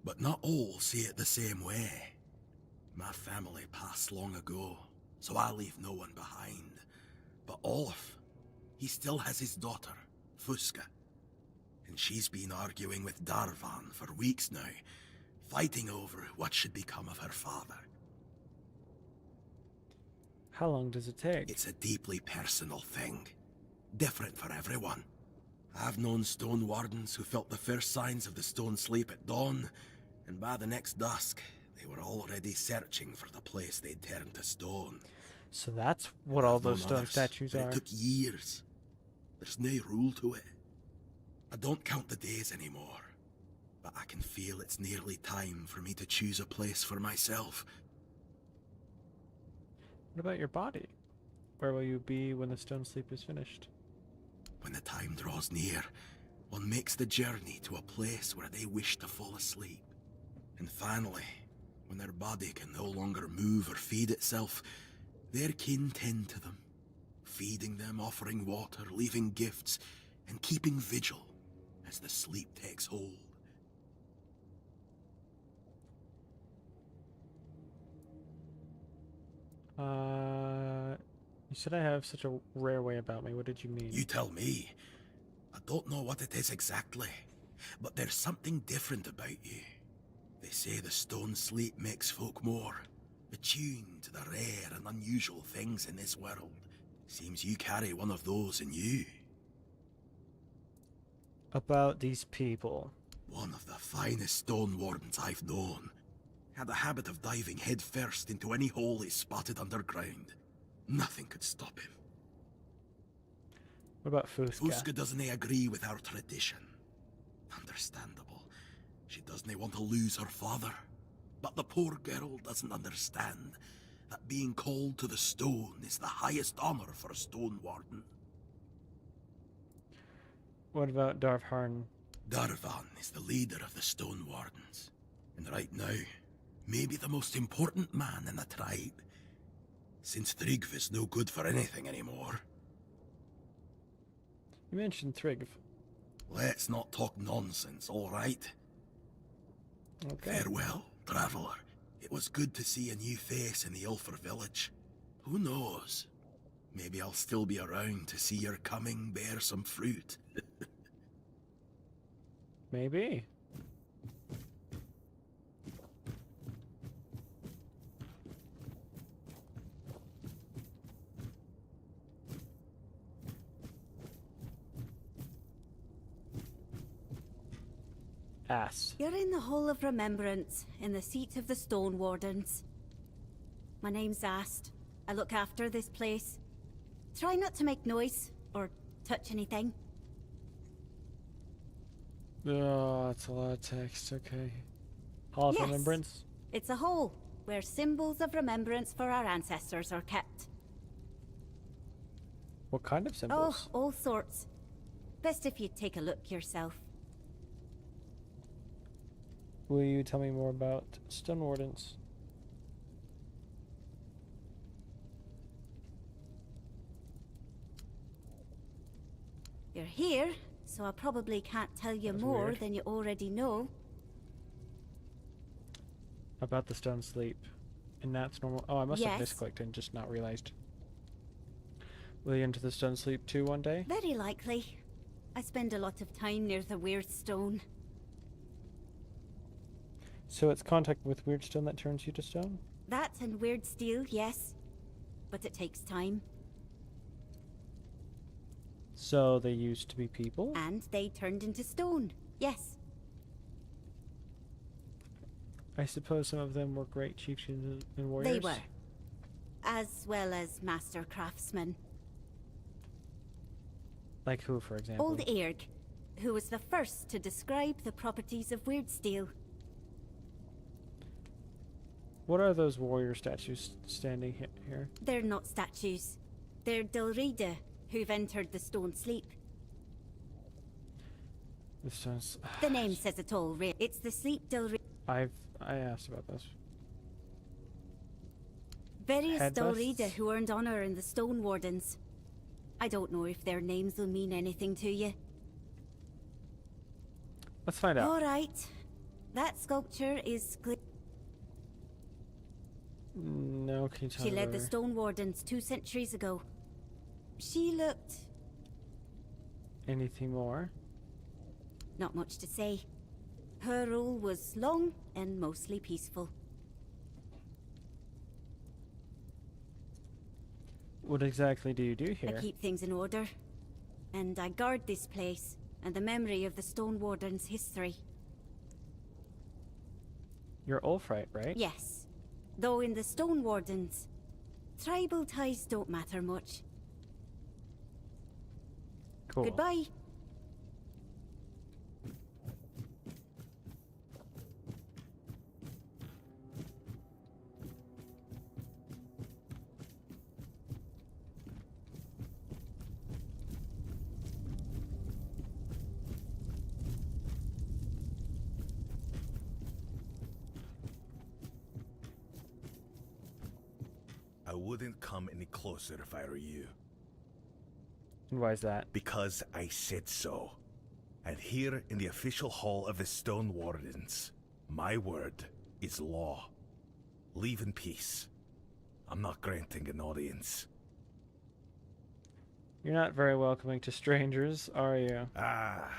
[SPEAKER 9] But not all see it the same way. My family passed long ago, so I leave no one behind. But Olaf, he still has his daughter, Fuska. And she's been arguing with Darvan for weeks now, fighting over what should become of her father.
[SPEAKER 2] How long does it take?
[SPEAKER 9] It's a deeply personal thing. Different for everyone. I've known stone wardens who felt the first signs of the stone sleep at dawn, and by the next dusk, they were already searching for the place they'd turned to stone.
[SPEAKER 2] So that's what all
[SPEAKER 9] I've known
[SPEAKER 2] those stone
[SPEAKER 9] others,
[SPEAKER 2] statues
[SPEAKER 9] but
[SPEAKER 2] are.
[SPEAKER 9] It took years. There's no rule to it. I don't count the days anymore, but I can feel it's nearly time for me to choose a place for myself.
[SPEAKER 2] What about your body? Where will you be when the stone sleep is finished?
[SPEAKER 9] When the time draws near, one makes the journey to a place where they wish to fall asleep. And finally, when their body can no longer move or feed itself, their kin tend to them, feeding them, offering water, leaving gifts, and keeping vigil as the sleep takes hold.
[SPEAKER 2] You said I have such a rare way about me. What did you mean?
[SPEAKER 9] You tell me. I don't know what it is exactly, but there's something different about you. They say the stone sleep makes folk more attuned to the rare and unusual things in this world. Seems you carry one of those in you.
[SPEAKER 2] About these people.
[SPEAKER 9] One of the finest stone wardens I've known. Had a habit of diving head first into any hole he spotted underground. Nothing could stop him.
[SPEAKER 2] What about Fuska?
[SPEAKER 9] Fuska doesn't agree with our tradition. Understandable. She doesn't want to lose her father. But the poor girl doesn't understand that being called to the stone is the highest honor for a stone warden.
[SPEAKER 2] What about Darvharn?
[SPEAKER 9] Darvan is the leader of the stone wardens. And right now, maybe the most important man in the tribe. Since Tryggva's no good for anything anymore.
[SPEAKER 2] You mentioned Tryggv.
[SPEAKER 9] Let's not talk nonsense, all right?
[SPEAKER 2] Okay.
[SPEAKER 9] Farewell, traveler. It was good to see a new face in the Ulfer village. Who knows? Maybe I'll still be around to see your coming bear some fruit.
[SPEAKER 2] Maybe. Ass.
[SPEAKER 11] You're in the Hall of Remembrance, in the seat of the Stone Wardens. My name's Ast. I look after this place. Try not to make noise, or touch anything.
[SPEAKER 2] Oh, that's a lot of text. Okay. Hall of
[SPEAKER 11] Yes.
[SPEAKER 2] Remembrance?
[SPEAKER 11] It's a hall, where symbols of remembrance for our ancestors are kept.
[SPEAKER 2] What kind of symbols?
[SPEAKER 11] Oh, all sorts. Best if you take a look yourself.
[SPEAKER 2] Will you tell me more about Stone Wardens?
[SPEAKER 11] You're here, so I probably can't tell you
[SPEAKER 2] That's
[SPEAKER 11] more
[SPEAKER 2] weird.
[SPEAKER 11] than you already know.
[SPEAKER 2] About the Stone Sleep. And that's normal. Oh, I must have
[SPEAKER 11] Yes.
[SPEAKER 2] misclicked and just not realized. Will you enter the Stone Sleep too one day?
[SPEAKER 11] Very likely. I spend a lot of time near the Weird Stone.
[SPEAKER 2] So it's contact with Weird Stone that turns you to stone?
[SPEAKER 11] That and weird steel, yes. But it takes time.
[SPEAKER 2] So they used to be people?
[SPEAKER 11] And they turned into stone, yes.
[SPEAKER 2] I suppose some of them were great chieftains and warriors?
[SPEAKER 11] They were. As well as master craftsmen.
[SPEAKER 2] Like who, for example?
[SPEAKER 11] Old Eirg, who was the first to describe the properties of weird steel.
[SPEAKER 2] What are those warrior statues standing here?
[SPEAKER 11] They're not statues. They're Dilrida, who've entered the Stone Sleep.
[SPEAKER 2] The stones.
[SPEAKER 11] The name says it all, really. It's the Sleep Dilrida.
[SPEAKER 2] I asked about this.
[SPEAKER 11] Various
[SPEAKER 2] Head
[SPEAKER 11] Dilrida
[SPEAKER 2] busts?
[SPEAKER 11] who earned honor in the Stone Wardens. I don't know if their names will mean anything to you.
[SPEAKER 2] Let's find out.
[SPEAKER 11] All right. That sculpture is...
[SPEAKER 2] No, can you tell
[SPEAKER 11] She
[SPEAKER 2] me
[SPEAKER 11] led the
[SPEAKER 2] where-
[SPEAKER 11] Stone Wardens 2 centuries ago. She looked...
[SPEAKER 2] Anything more?
[SPEAKER 11] not much to say. Her rule was long and mostly peaceful.
[SPEAKER 2] What exactly do you do here?
[SPEAKER 11] I keep things in order. And I guard this place and the memory of the Stone Wardens' history.
[SPEAKER 2] You're Ulfrite, right?
[SPEAKER 11] Yes. Though in the Stone Wardens, tribal ties don't matter much.
[SPEAKER 2] Cool.
[SPEAKER 11] Goodbye.
[SPEAKER 12] I wouldn't come any closer if I were you.
[SPEAKER 2] And why is that?
[SPEAKER 12] Because I said so. And here in the official hall of the Stone Wardens, my word is law. Leave in peace. I'm not granting an audience.
[SPEAKER 2] You're not very welcoming to strangers, are you?
[SPEAKER 12] Ah,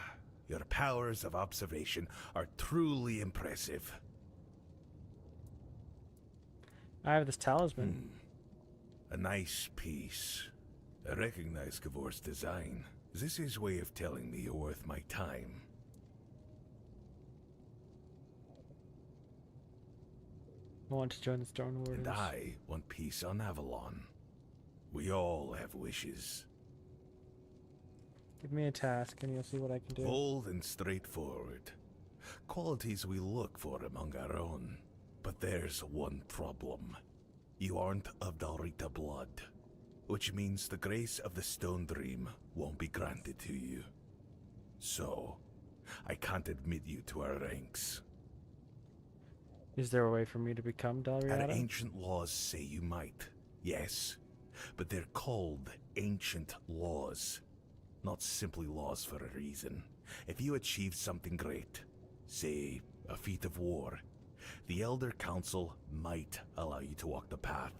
[SPEAKER 12] your powers of observation are truly impressive.
[SPEAKER 2] I have this talisman.
[SPEAKER 12] A nice piece. I recognize Gavor's design. Is this his way of telling me you're worth my time?
[SPEAKER 2] I want to join the Stone Wardens.
[SPEAKER 12] And I want peace on Avalon. We all have wishes.
[SPEAKER 2] Give me a task and you'll see what I can do.
[SPEAKER 12] Bold and straightforward. Qualities we look for among our own. But there's one problem. You aren't of Dalrita blood, which means the grace of the Stone Dream won't be granted to you. So, I can't admit you to our ranks.
[SPEAKER 2] Is there a way for me to become
[SPEAKER 12] Our
[SPEAKER 2] Dalriada?
[SPEAKER 12] ancient laws say you might, yes, but they're called ancient laws, not simply laws for a reason. If you achieve something great, say a feat of war, the Elder Council might allow you to walk the path,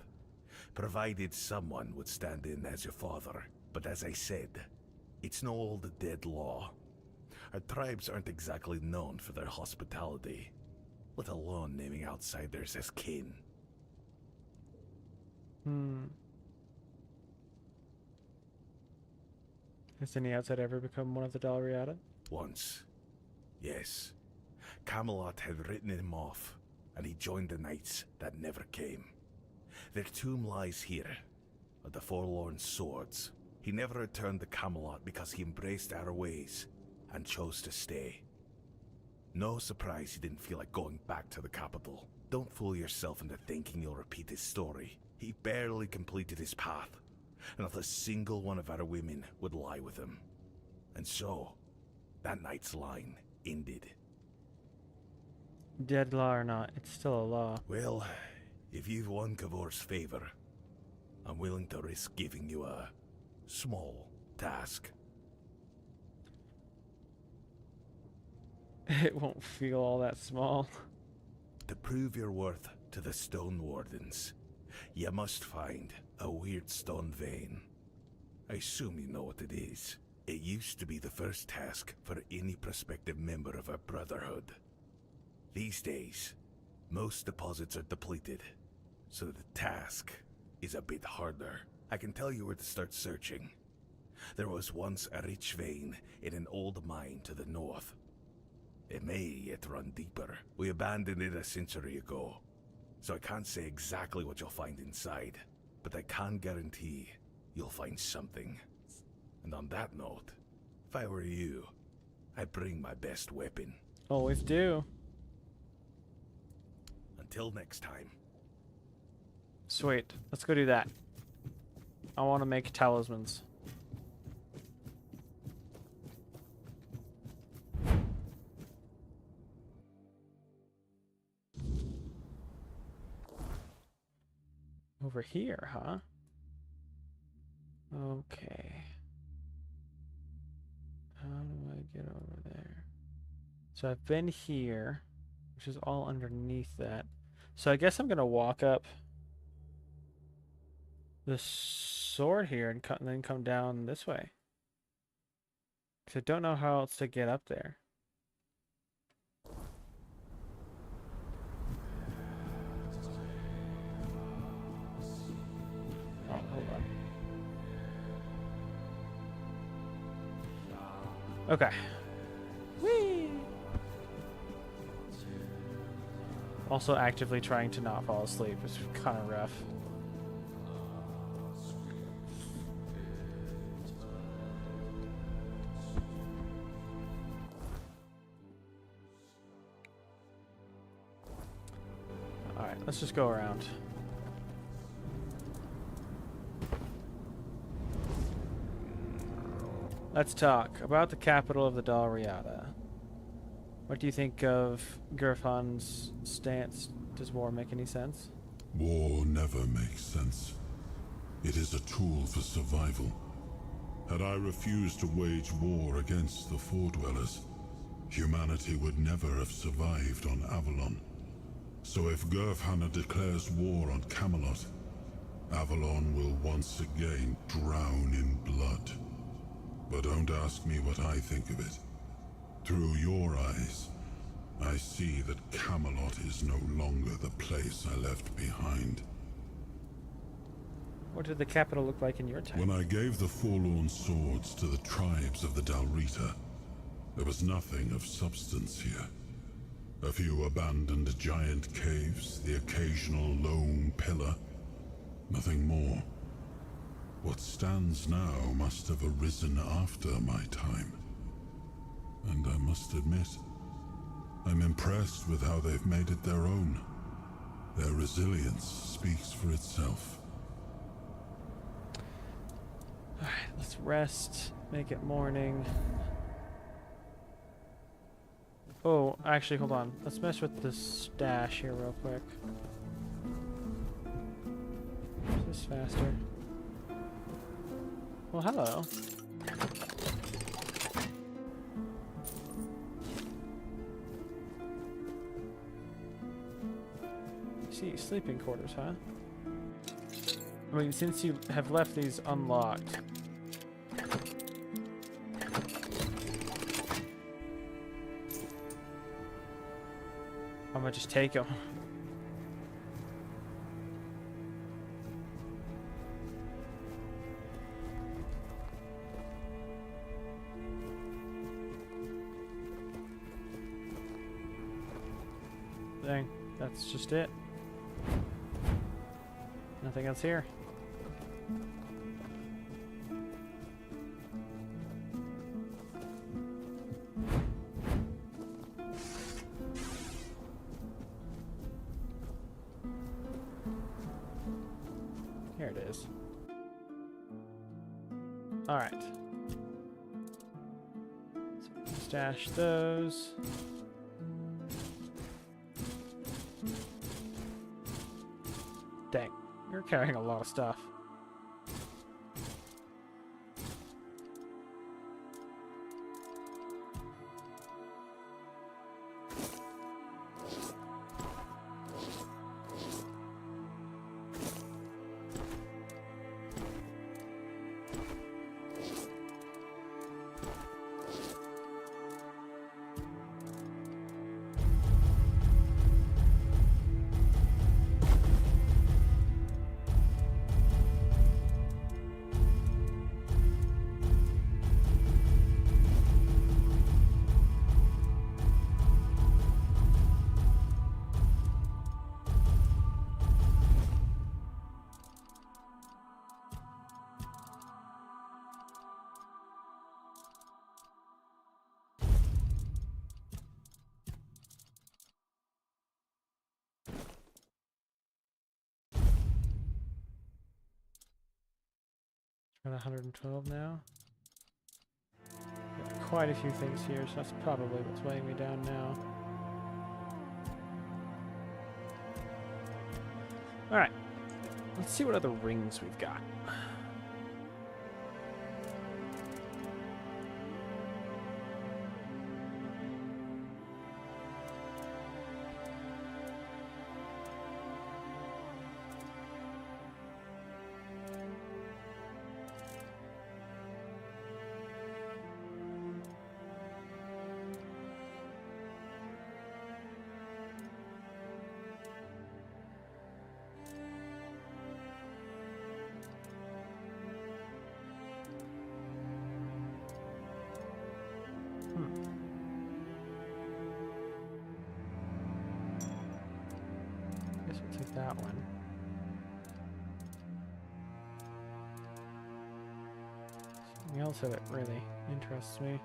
[SPEAKER 12] provided someone would stand in as your father. But as I said, it's no old dead law. Our tribes aren't exactly known for their hospitality, let alone naming outsiders as kin.
[SPEAKER 2] Has any outsider ever become one of the Dalriada?
[SPEAKER 12] Once, yes. Camelot had written him off, and he joined the knights that never came. Their tomb lies here, at the Forlorn Swords. He never returned to Camelot because he embraced our ways and chose to stay. No surprise he didn't feel like going back to the capital. Don't fool yourself into thinking you'll repeat his story. He barely completed his path, and not a single one of our women would lie with him. And so, that knight's line ended.
[SPEAKER 2] Dead law or not, it's still a law.
[SPEAKER 12] Well, if you've won Kavor's favor, I'm willing to risk giving you a small task.
[SPEAKER 2] It won't feel all that small.
[SPEAKER 12] To prove your worth to the Stone Wardens, you must find a weird stone vein. I assume you know what it is. It used to be the first task for any prospective member of our Brotherhood. These days, most deposits are depleted, so the task is a bit harder. I can tell you where to start searching. There was once a rich vein in an old mine to the north. It may yet run deeper. We abandoned it a century ago, so I can't say exactly what you'll find inside, but I can guarantee you'll find something. And on that note, if I were you, I'd bring my best weapon.
[SPEAKER 2] Always do.
[SPEAKER 12] Until next time.
[SPEAKER 2] Sweet. Let's go do that. I want to make talismans. Over here, huh? Okay. How do I get over there? So I've been here, which is all underneath that. So I guess I'm gonna walk up the sword here and then come down this way. Because I don't know how else to get up there. Oh, hold on. Okay. Whee! Also actively trying to not fall asleep. It's kind of rough. Alright, let's just go around. Let's talk about the capital of the Dalriada. What do you think of Gerfon's stance? Does war make any sense?
[SPEAKER 6] War never makes sense. It is a tool for survival. Had I refused to wage war against the Four-Dwellers, humanity would never have survived on Avalon. So if Gerfhanna declares war on Camelot, Avalon will once again drown in blood. But don't ask me what I think of it. Through your eyes, I see that Camelot is no longer the place I left behind.
[SPEAKER 2] What did the capital look like in your time?
[SPEAKER 6] When I gave the Forlorn Swords to the tribes of the Dalrita, there was nothing of substance here. A few abandoned giant caves, the occasional lone pillar. Nothing more. What stands now must have arisen after my time. And I must admit, I'm impressed with how they've made it their own. Their resilience speaks for itself.
[SPEAKER 2] Alright, let's rest, make it morning. Oh, actually, hold on. Let's mess with the stash here real quick. Is this faster? Well, hello. See, sleeping quarters, huh? I mean, since you have left these unlocked. I'm gonna just take them. Dang, that's just it. Nothing else here. Here it is. All right. So stash those. Dang, you're carrying a lot of stuff. Got 112 now. Got quite a few things here, so that's probably what's weighing me down now. Alright. Let's see what other rings we've got. Guess we'll take that one. Something else that really interests me.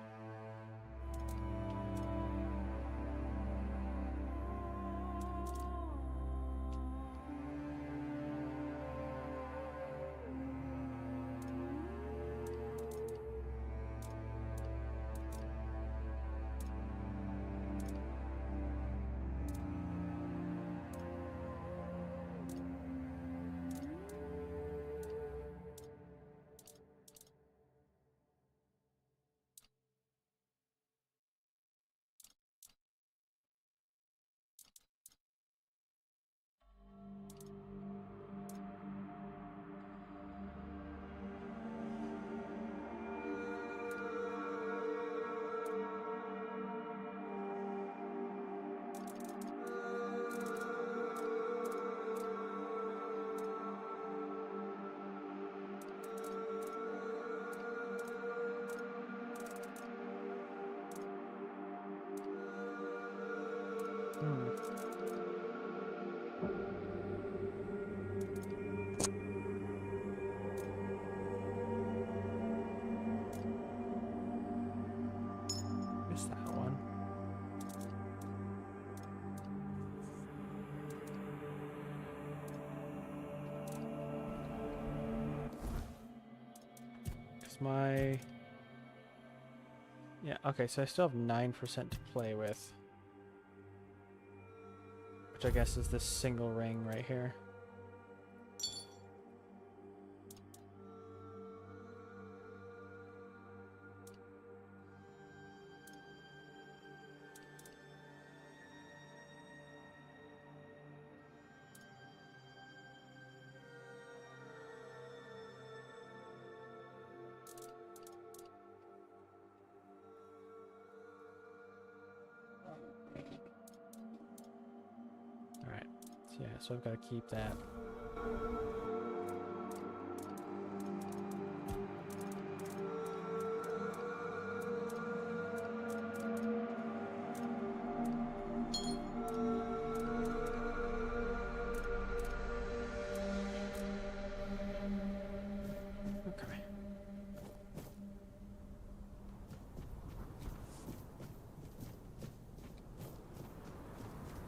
[SPEAKER 2] Missed that one. Cause my... Yeah, okay, so I still have 9% to play with. Which I guess is this single ring right here. Alright, so yeah, so I've got to keep that.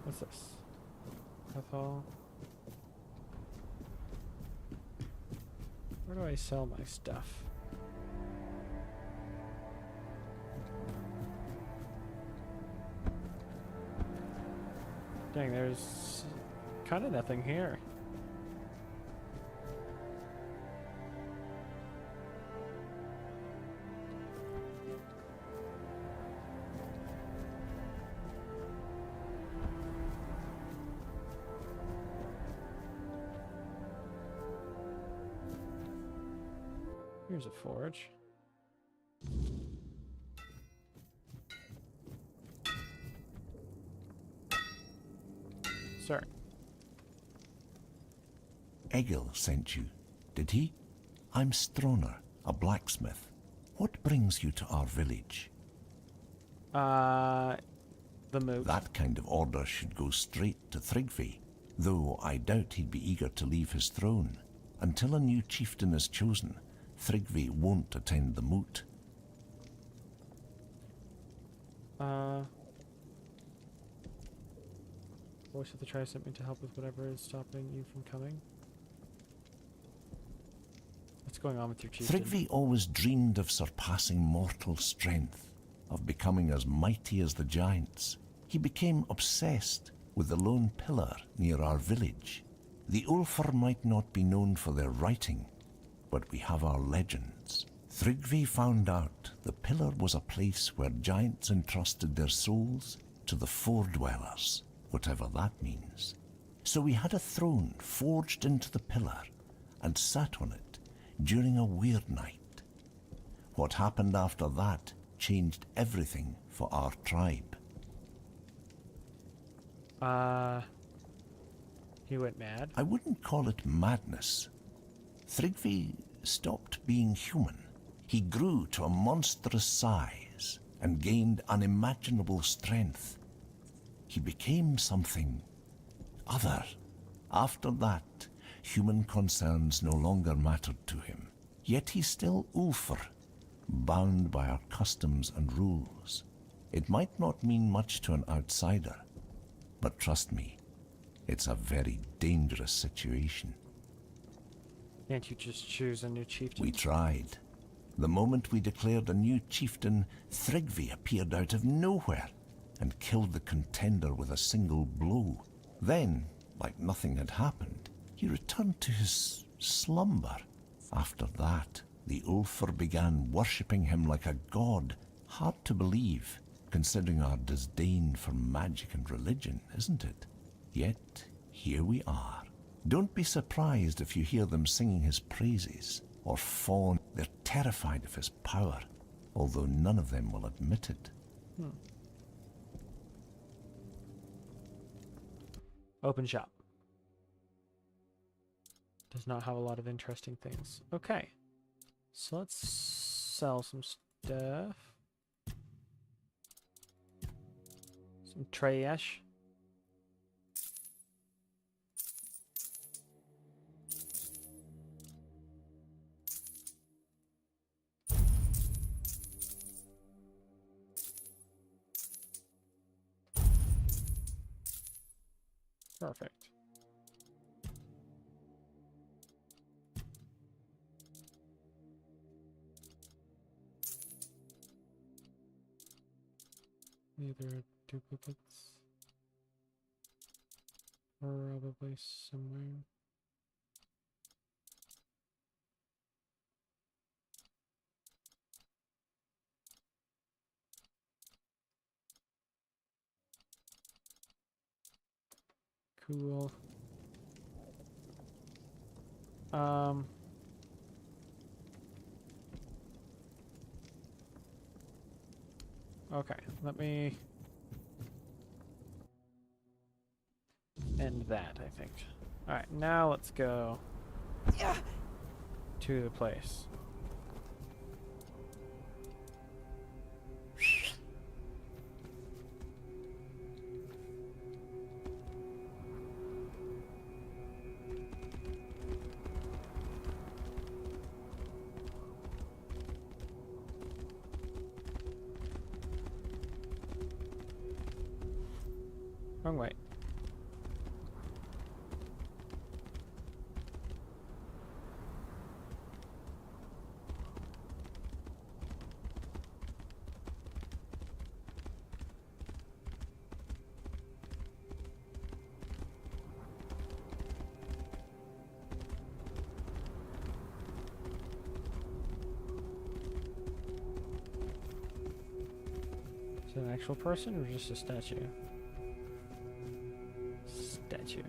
[SPEAKER 2] What's this? Ethol. Where do I sell my stuff? Dang, there's kind of nothing here. Here's a forge. Sir.
[SPEAKER 13] Egil sent you, did he? I'm Stroner, a blacksmith. What brings you to our village?
[SPEAKER 2] The moot.
[SPEAKER 13] That kind of order should go straight to Thrigvi, though I doubt he'd be eager to leave his throne. Until a new chieftain is chosen, Thrigvi won't attend the moot.
[SPEAKER 2] Voice of the Tribe sent me to help with whatever is stopping you from coming. What's going on with your chieftain?
[SPEAKER 13] Thrigvi always dreamed of surpassing mortal strength, of becoming as mighty as the giants. He became obsessed with the lone pillar near our village. The Ulfar might not be known for their writing, but we have our legends. Thrigvi found out the pillar was a place where giants entrusted their souls to the Fore-dwellers, whatever that means. So we had a throne forged into the pillar and sat on it during a weird night. What happened after that changed everything for our tribe.
[SPEAKER 2] He went mad?
[SPEAKER 13] I wouldn't call it madness. Thrigvi stopped being human. He grew to a monstrous size and gained unimaginable strength. He became something other. After that, human concerns no longer mattered to him. Yet he's still Ulfar, bound by our customs and rules. It might not mean much to an outsider, but trust me, it's a very dangerous situation.
[SPEAKER 2] Can't you just choose a new chieftain?
[SPEAKER 13] We tried. The moment we declared a new chieftain, Thrigvi appeared out of nowhere and killed the contender with a single blow. Then, like nothing had happened, he returned to his slumber. After that, the Ulfar began worshipping him like a god. Hard to believe, considering our disdain for magic and religion, isn't it? Yet, here we are. Don't be surprised if you hear them singing his praises or fawn. They're terrified of his power, although none of them will admit it.
[SPEAKER 2] Open shop. Does not have a lot of interesting things. Okay. So let's sell some stuff. Some trash. Perfect. Either duplicates, probably somewhere. Cool. Okay, let me end that, I think. Alright, now let's go to the place. Wrong way. it an actual person or just a statue? Statue.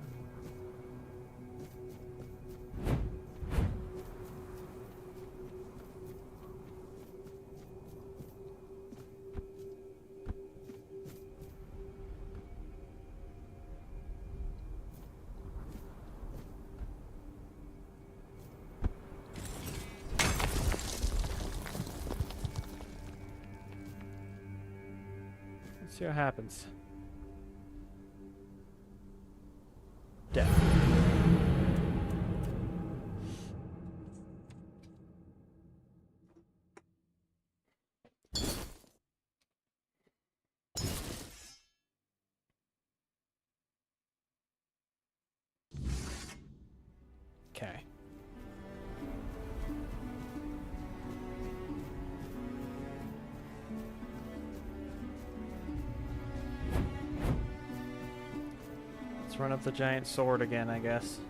[SPEAKER 2] See what happens. Death. Okay. Run up the giant sword again, I guess.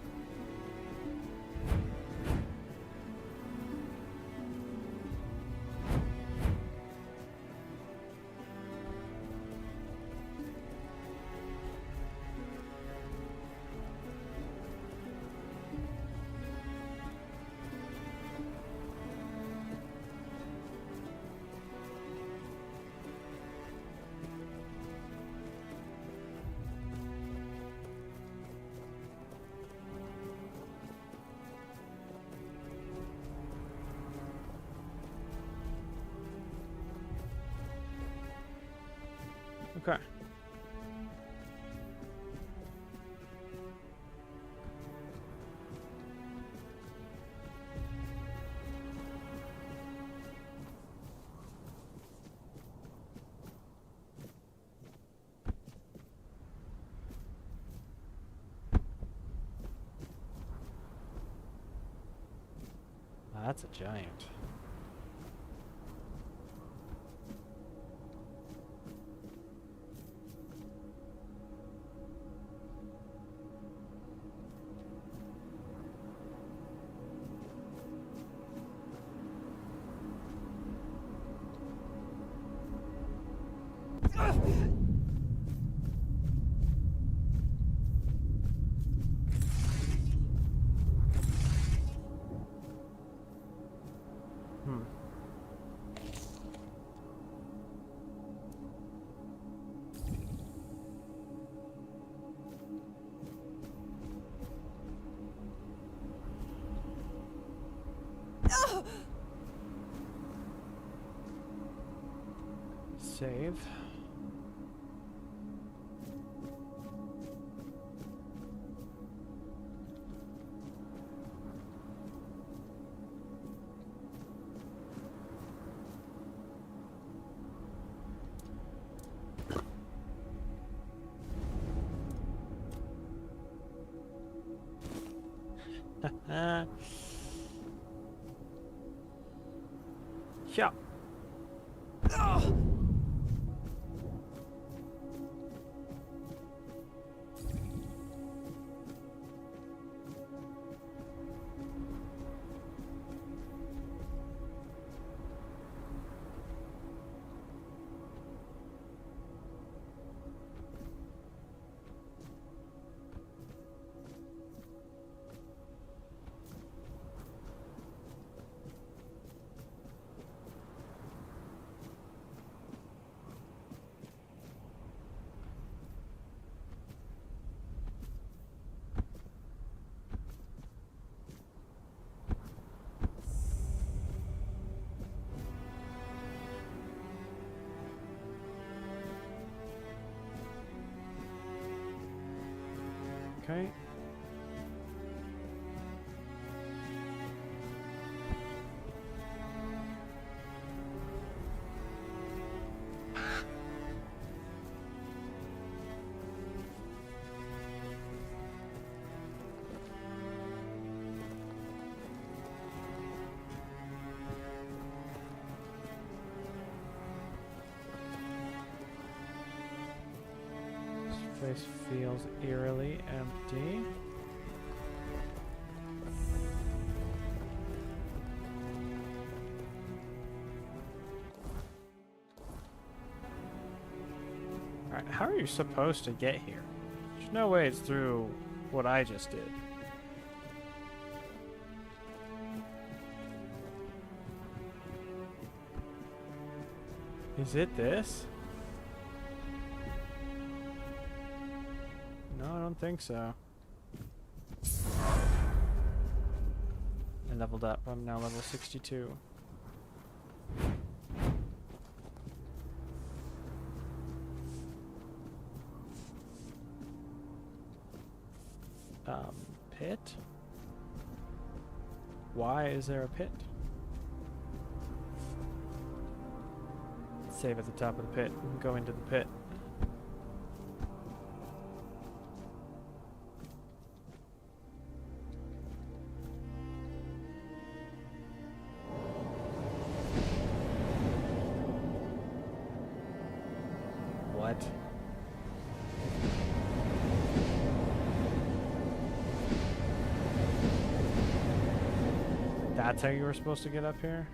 [SPEAKER 2] Okay. That's a giant. Save. Yeah. Okay. This place feels eerily empty. How are you supposed to get here? There's no way it's through what I just did. Is it this? No, I don't think so. I leveled up. I'm now level 62. Pit? Why is there a pit? Save at the top of the pit and go into the pit. What? That's how you were supposed to get up here?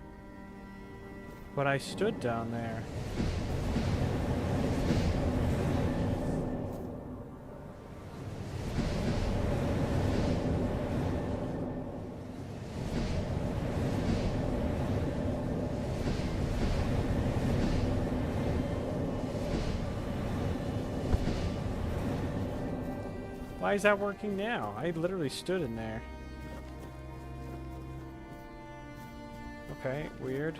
[SPEAKER 2] But I stood down there. Why is that working now? I literally stood in there. Okay, weird.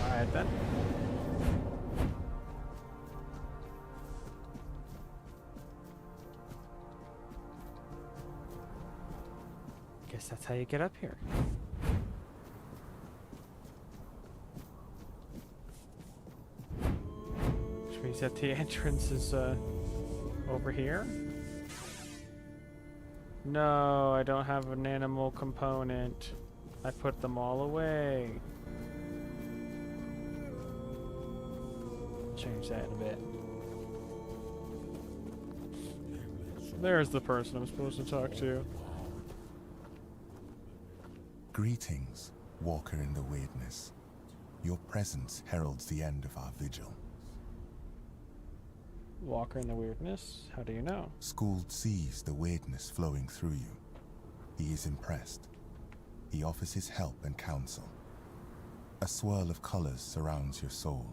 [SPEAKER 2] Alright then. Guess that's how you get up here. Which means that the entrance is over here. No, I don't have an animal component. I put them all away. Change that in a bit. There's the person I'm supposed to talk to.
[SPEAKER 14] Greetings, Walker in the Weirdness. Your presence heralds the end of our vigil.
[SPEAKER 2] Walker in the Weirdness? How do you know?
[SPEAKER 14] Skuld sees the weirdness flowing through you. He is impressed. He offers his help and counsel. A swirl of colors surrounds your soul.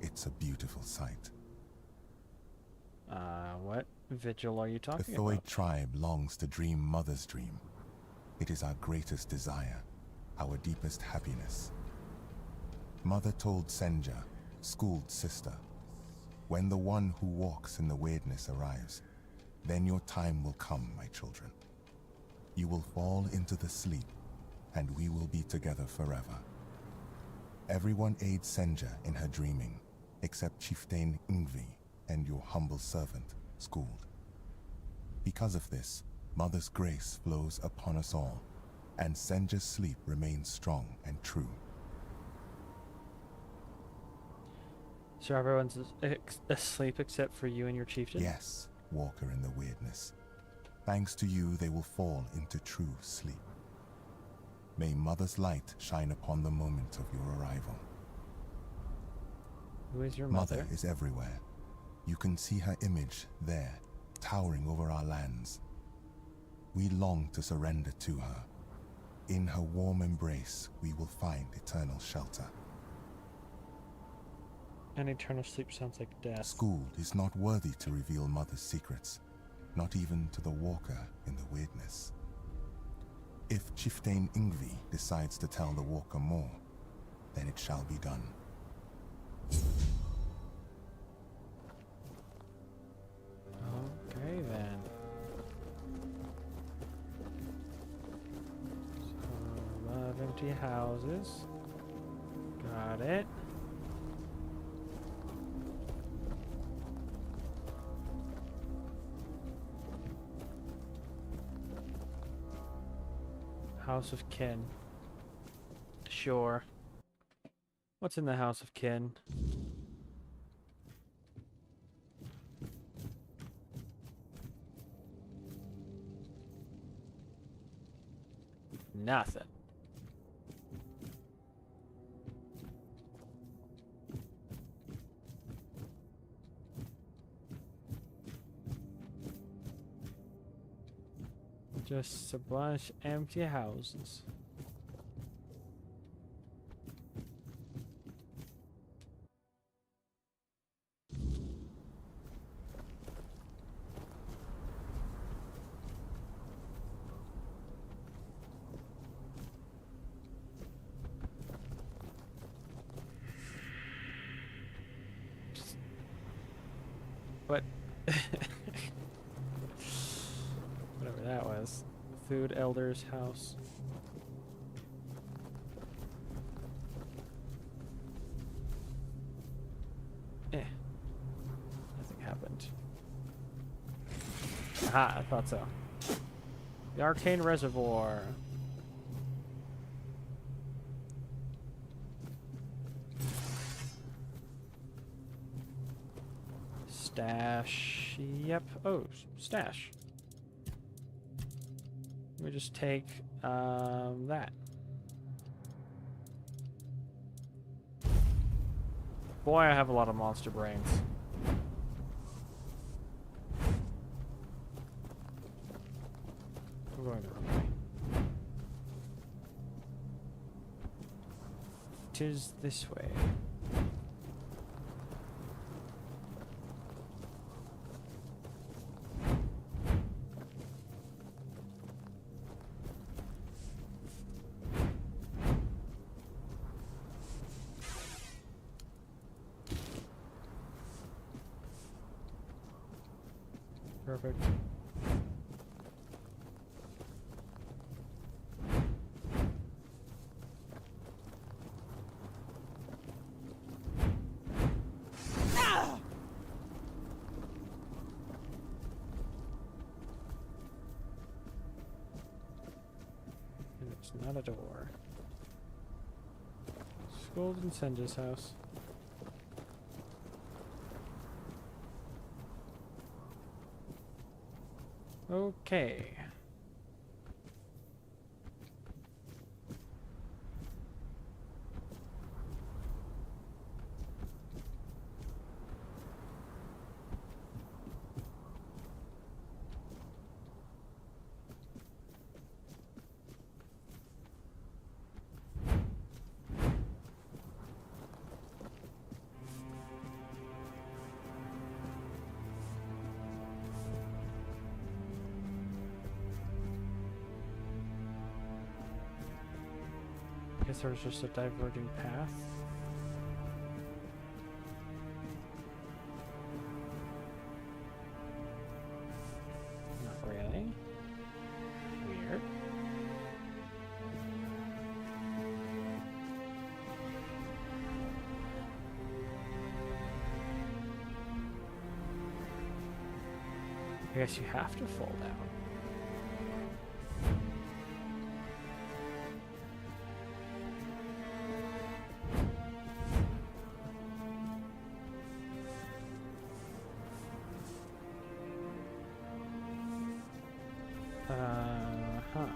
[SPEAKER 14] It's a beautiful sight.
[SPEAKER 2] What vigil are you talking
[SPEAKER 14] The Thoid
[SPEAKER 2] about?
[SPEAKER 14] tribe longs to dream Mother's dream. It is our greatest desire, our deepest happiness. Mother told Senja, Skuld's sister, when the one who walks in the weirdness arrives, then your time will come, my children. You will fall into the sleep, and we will be together forever. Everyone aids Senja in her dreaming, except Chieftain Ingvi and your humble servant, Skuld. Because of this, Mother's grace flows upon us all, and Senja's sleep remains strong and true.
[SPEAKER 2] So everyone's asleep except for you and your chieftain?
[SPEAKER 14] Yes, Walker in the Weirdness. Thanks to you, they will fall into true sleep. May Mother's light shine upon the moment of your arrival.
[SPEAKER 2] Who is your mother?
[SPEAKER 14] Mother is everywhere. You can see her image there, towering over our lands. We long to surrender to her. In her warm embrace, we will find eternal shelter.
[SPEAKER 2] An eternal sleep sounds like death.
[SPEAKER 14] Skuld is not worthy to reveal Mother's secrets, not even to the Walker in the Weirdness. If Chieftain Ingvi decides to tell the Walker more, then it shall be done.
[SPEAKER 2] Okay then. So, a lot of empty houses. Got it. House of Kin. Sure. What's in the House of Kin? Nothing. Just a bunch of empty houses. What? Whatever that was. Food Elder's house. Nothing happened. Aha, I thought so. The Arcane Reservoir. Stash. Yep. Oh, stash. Let me just take that. Boy, I have a lot of monster brains. I'm going the wrong way. Tis this way. Perfect. And it's not a door. Scold and Senja's house. Okay. Guess there's just a diverging path. Not really. Weird. I guess you have to fall down. Huh.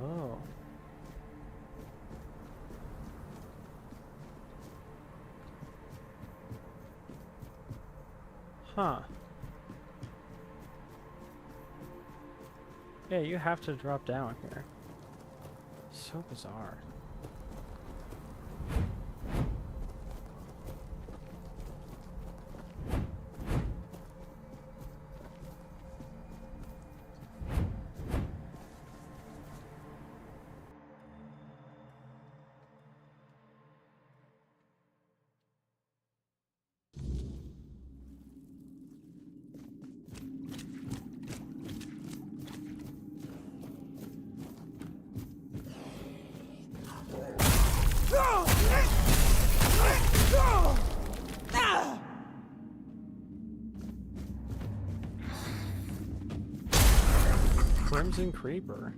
[SPEAKER 2] Oh. Huh. Yeah, you have to drop down here. So bizarre. Crimson Creeper.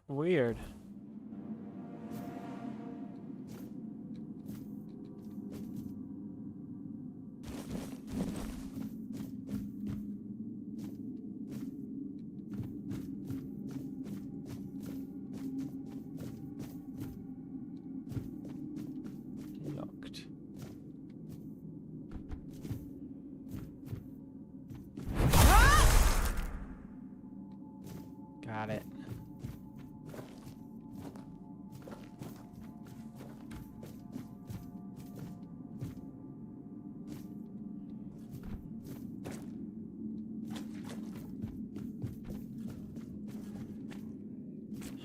[SPEAKER 2] Weird. Locked. Got it.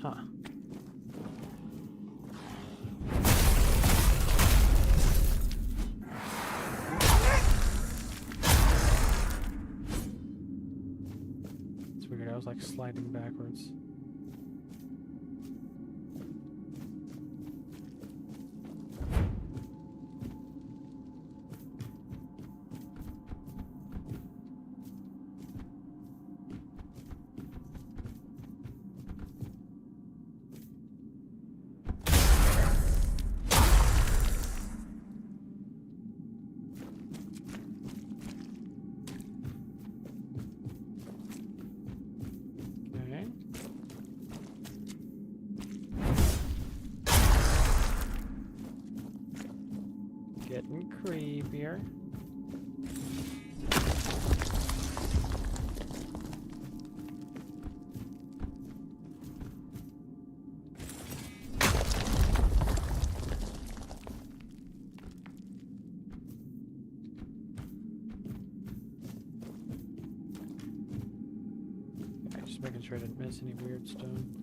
[SPEAKER 2] Huh. It's weird, I was like sliding backwards. Okay. Getting creepier. Okay, just making sure I didn't miss any weird stone.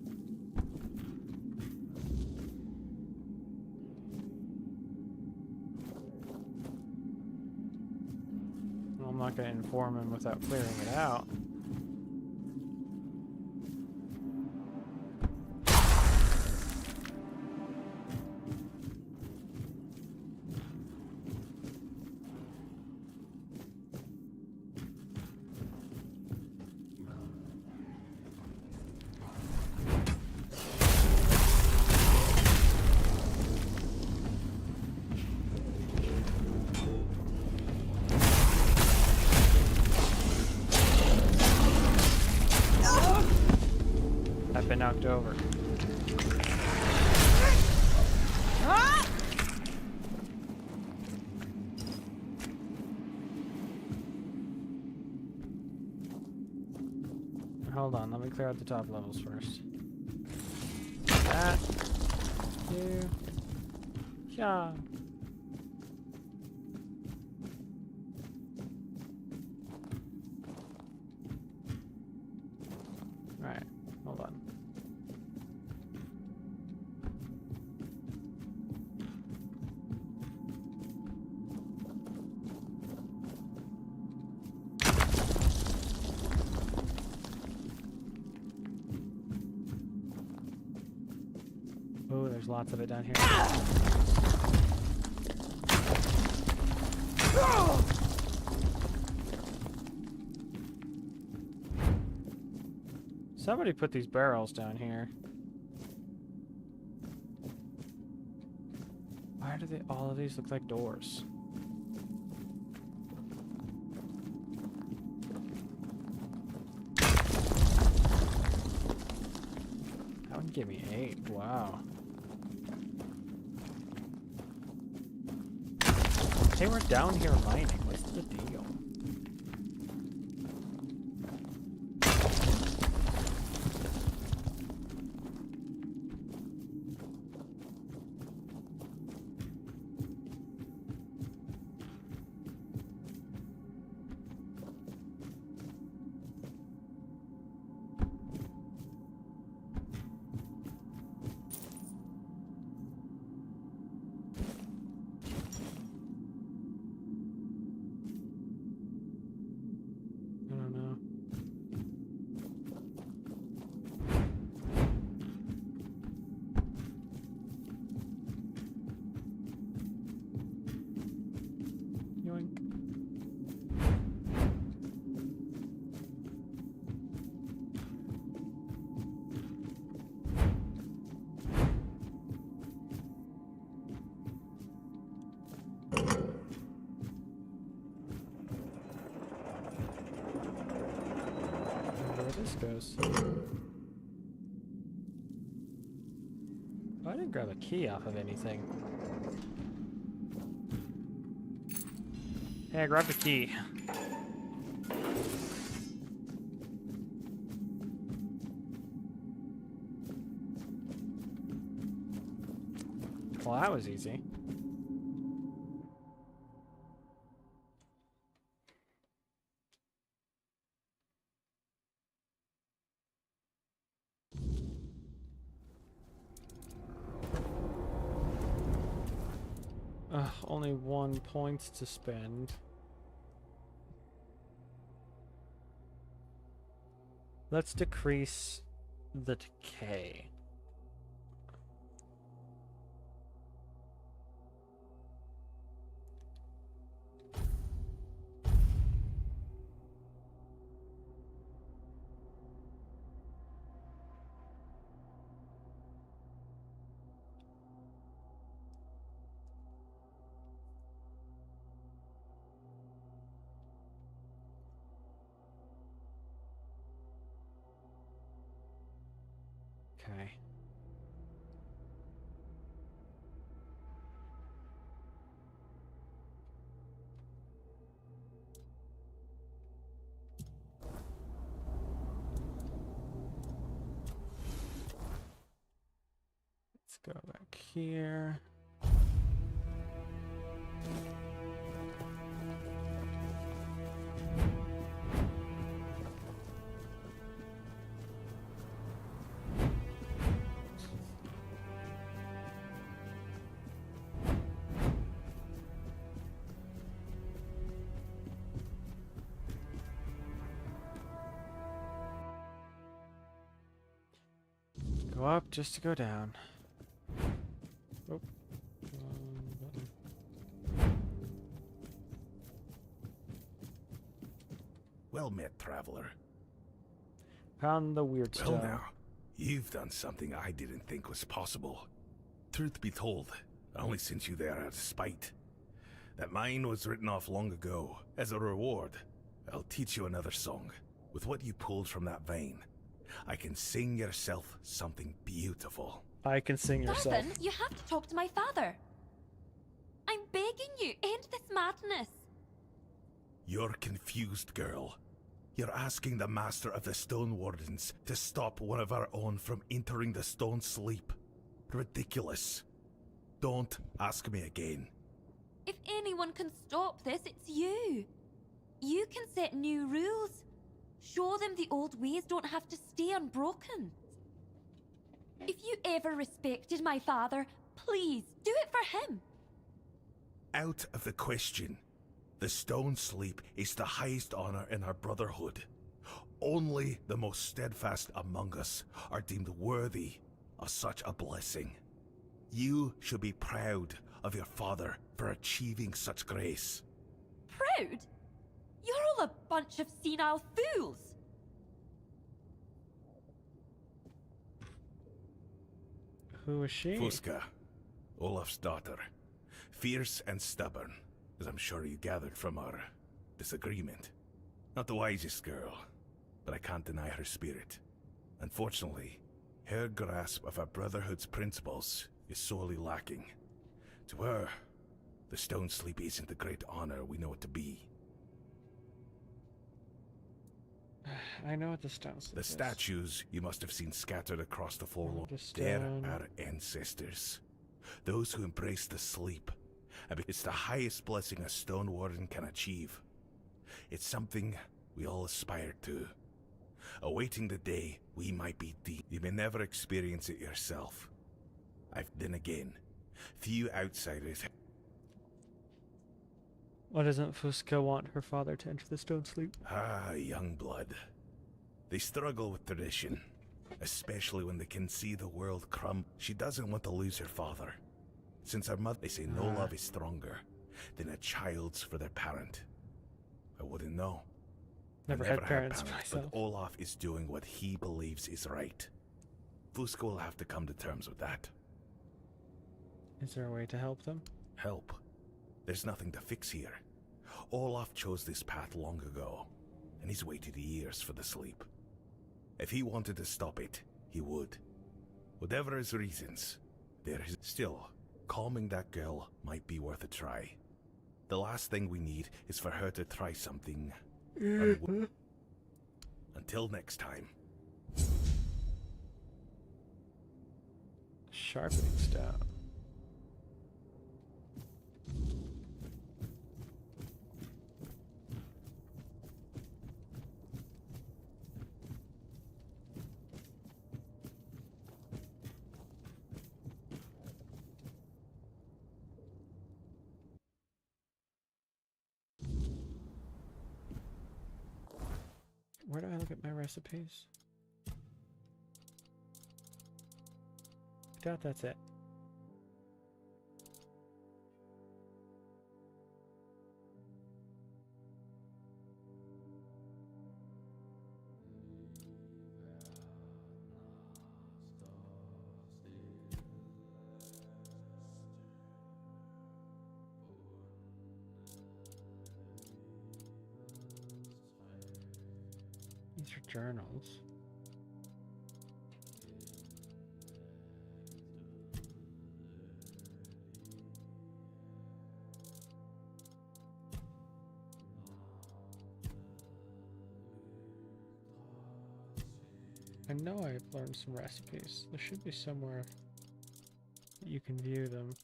[SPEAKER 2] Well, I'm not going to inform him without clearing it out. I've been knocked over. Hold on, let me clear out the top levels first. That. You. Yeah. Right, hold on. Oh, there's lots of it down here. Somebody put these barrels down here. Why do all of these look like doors? That one gave me 8. Wow. They were down here mining. What's the deal? this goes. Oh, I didn't grab a key off of anything. Hey, I grabbed a key. Well, that was easy. Only 1 point to spend. Let's decrease the decay. Okay. Let's go back here. Go up just to go down. Oh. Button.
[SPEAKER 12] Well met, traveler.
[SPEAKER 2] Found the weird
[SPEAKER 12] Well
[SPEAKER 2] stone.
[SPEAKER 12] now, you've done something I didn't think was possible. Truth be told, I only sent you there out of spite. That mine was written off long ago. As a reward, I'll teach you another song. With what you pulled from that vein, I can sing yourself something beautiful.
[SPEAKER 2] I can sing yourself.
[SPEAKER 15] Darvin, you have to talk to my father. I'm begging you, end this madness.
[SPEAKER 12] You're confused, girl. You're asking the Master of the Stone Wardens to stop one of our own from entering the Stone Sleep. Ridiculous. Don't ask me again.
[SPEAKER 15] If anyone can stop this, it's you. You can set new rules. Show them the old ways don't have to stay unbroken. If you ever respected my father, please do it for him.
[SPEAKER 12] Out of the question. The Stone Sleep is the highest honor in our brotherhood. Only the most steadfast among us are deemed worthy of such a blessing. You should be proud of your father for achieving such grace.
[SPEAKER 15] Proud? You're all a bunch of senile fools.
[SPEAKER 2] Who is she?
[SPEAKER 12] Fusca, Olaf's daughter. Fierce and stubborn, as I'm sure you gathered from our disagreement. Not the wisest girl, but I can't deny her spirit. Unfortunately, her grasp of our Brotherhood's principles is sorely lacking. To her, the Stone Sleep isn't the great honor we know it to be.
[SPEAKER 2] I know what the stone sleep
[SPEAKER 12] The
[SPEAKER 2] is.
[SPEAKER 12] statues you must have seen scattered across the forlorn.
[SPEAKER 2] The
[SPEAKER 12] They're
[SPEAKER 2] stone.
[SPEAKER 12] our ancestors. Those who embrace the sleep. And it's the highest blessing a Stone Warden can achieve. It's something we all aspire to. Awaiting the day we might be deep. You may never experience it yourself. Then again, few outsiders.
[SPEAKER 2] Why doesn't Fusca want her father to enter the stone sleep?
[SPEAKER 12] Ah, young blood. They struggle with tradition, especially when they can see the world crumble. She doesn't want to lose her father. Since her mother, they say no love is stronger than a child's for their parent. I wouldn't know.
[SPEAKER 2] Never
[SPEAKER 12] I
[SPEAKER 2] had parents myself.
[SPEAKER 12] But Olaf is doing what he believes is right. Fusca will have to come to terms with that.
[SPEAKER 2] Is there a way to help them?
[SPEAKER 12] Help? There's nothing to fix here. Olaf chose this path long ago, and he's waited years for the sleep. If he wanted to stop it, he would. Whatever his reasons, there is still calming that girl might be worth a try. The last thing we need is for her to try something. Until next time.
[SPEAKER 2] Sharpening stone. Where do I look at my recipes? I doubt that's it. These are journals. I know I've learned some recipes. There should be somewhere that you can view them.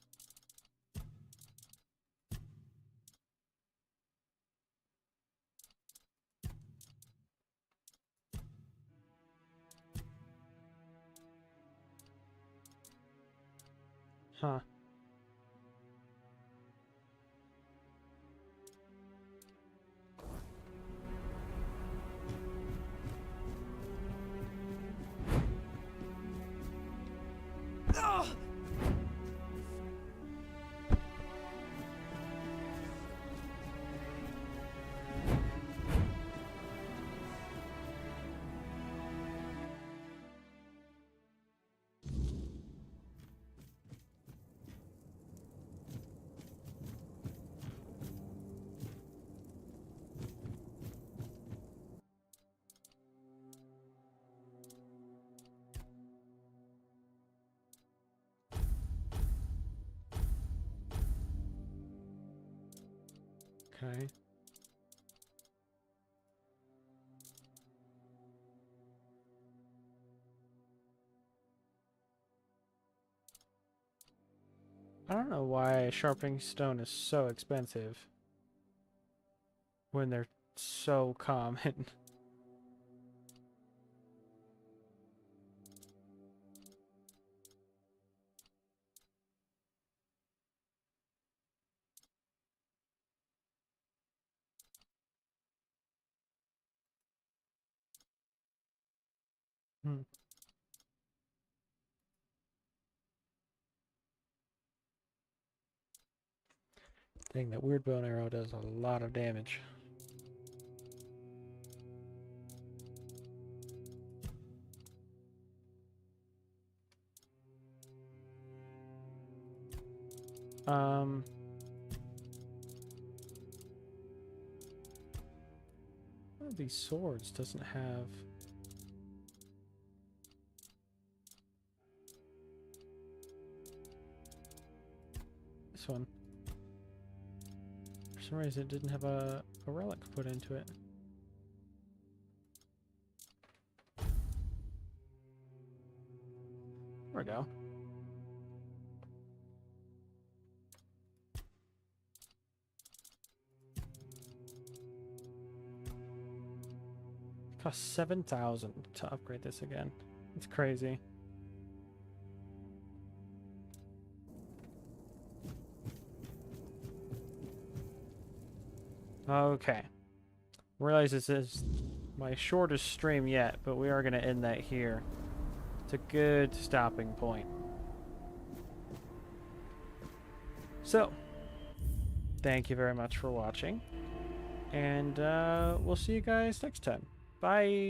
[SPEAKER 2] Huh. Okay. I don't know why sharpening stone is so expensive when they're so common. Hmm. Dang, that weird bow and arrow does a lot of damage. One of these swords doesn't have... This one. For some reason it didn't have a relic put into it. There we go. It costs 7,000 to upgrade this again. It's crazy. Okay. Realize this is my shortest stream yet, but we are going to end that here. It's a good stopping point. So, thank you very much for watching, and we'll see you guys next time. Bye!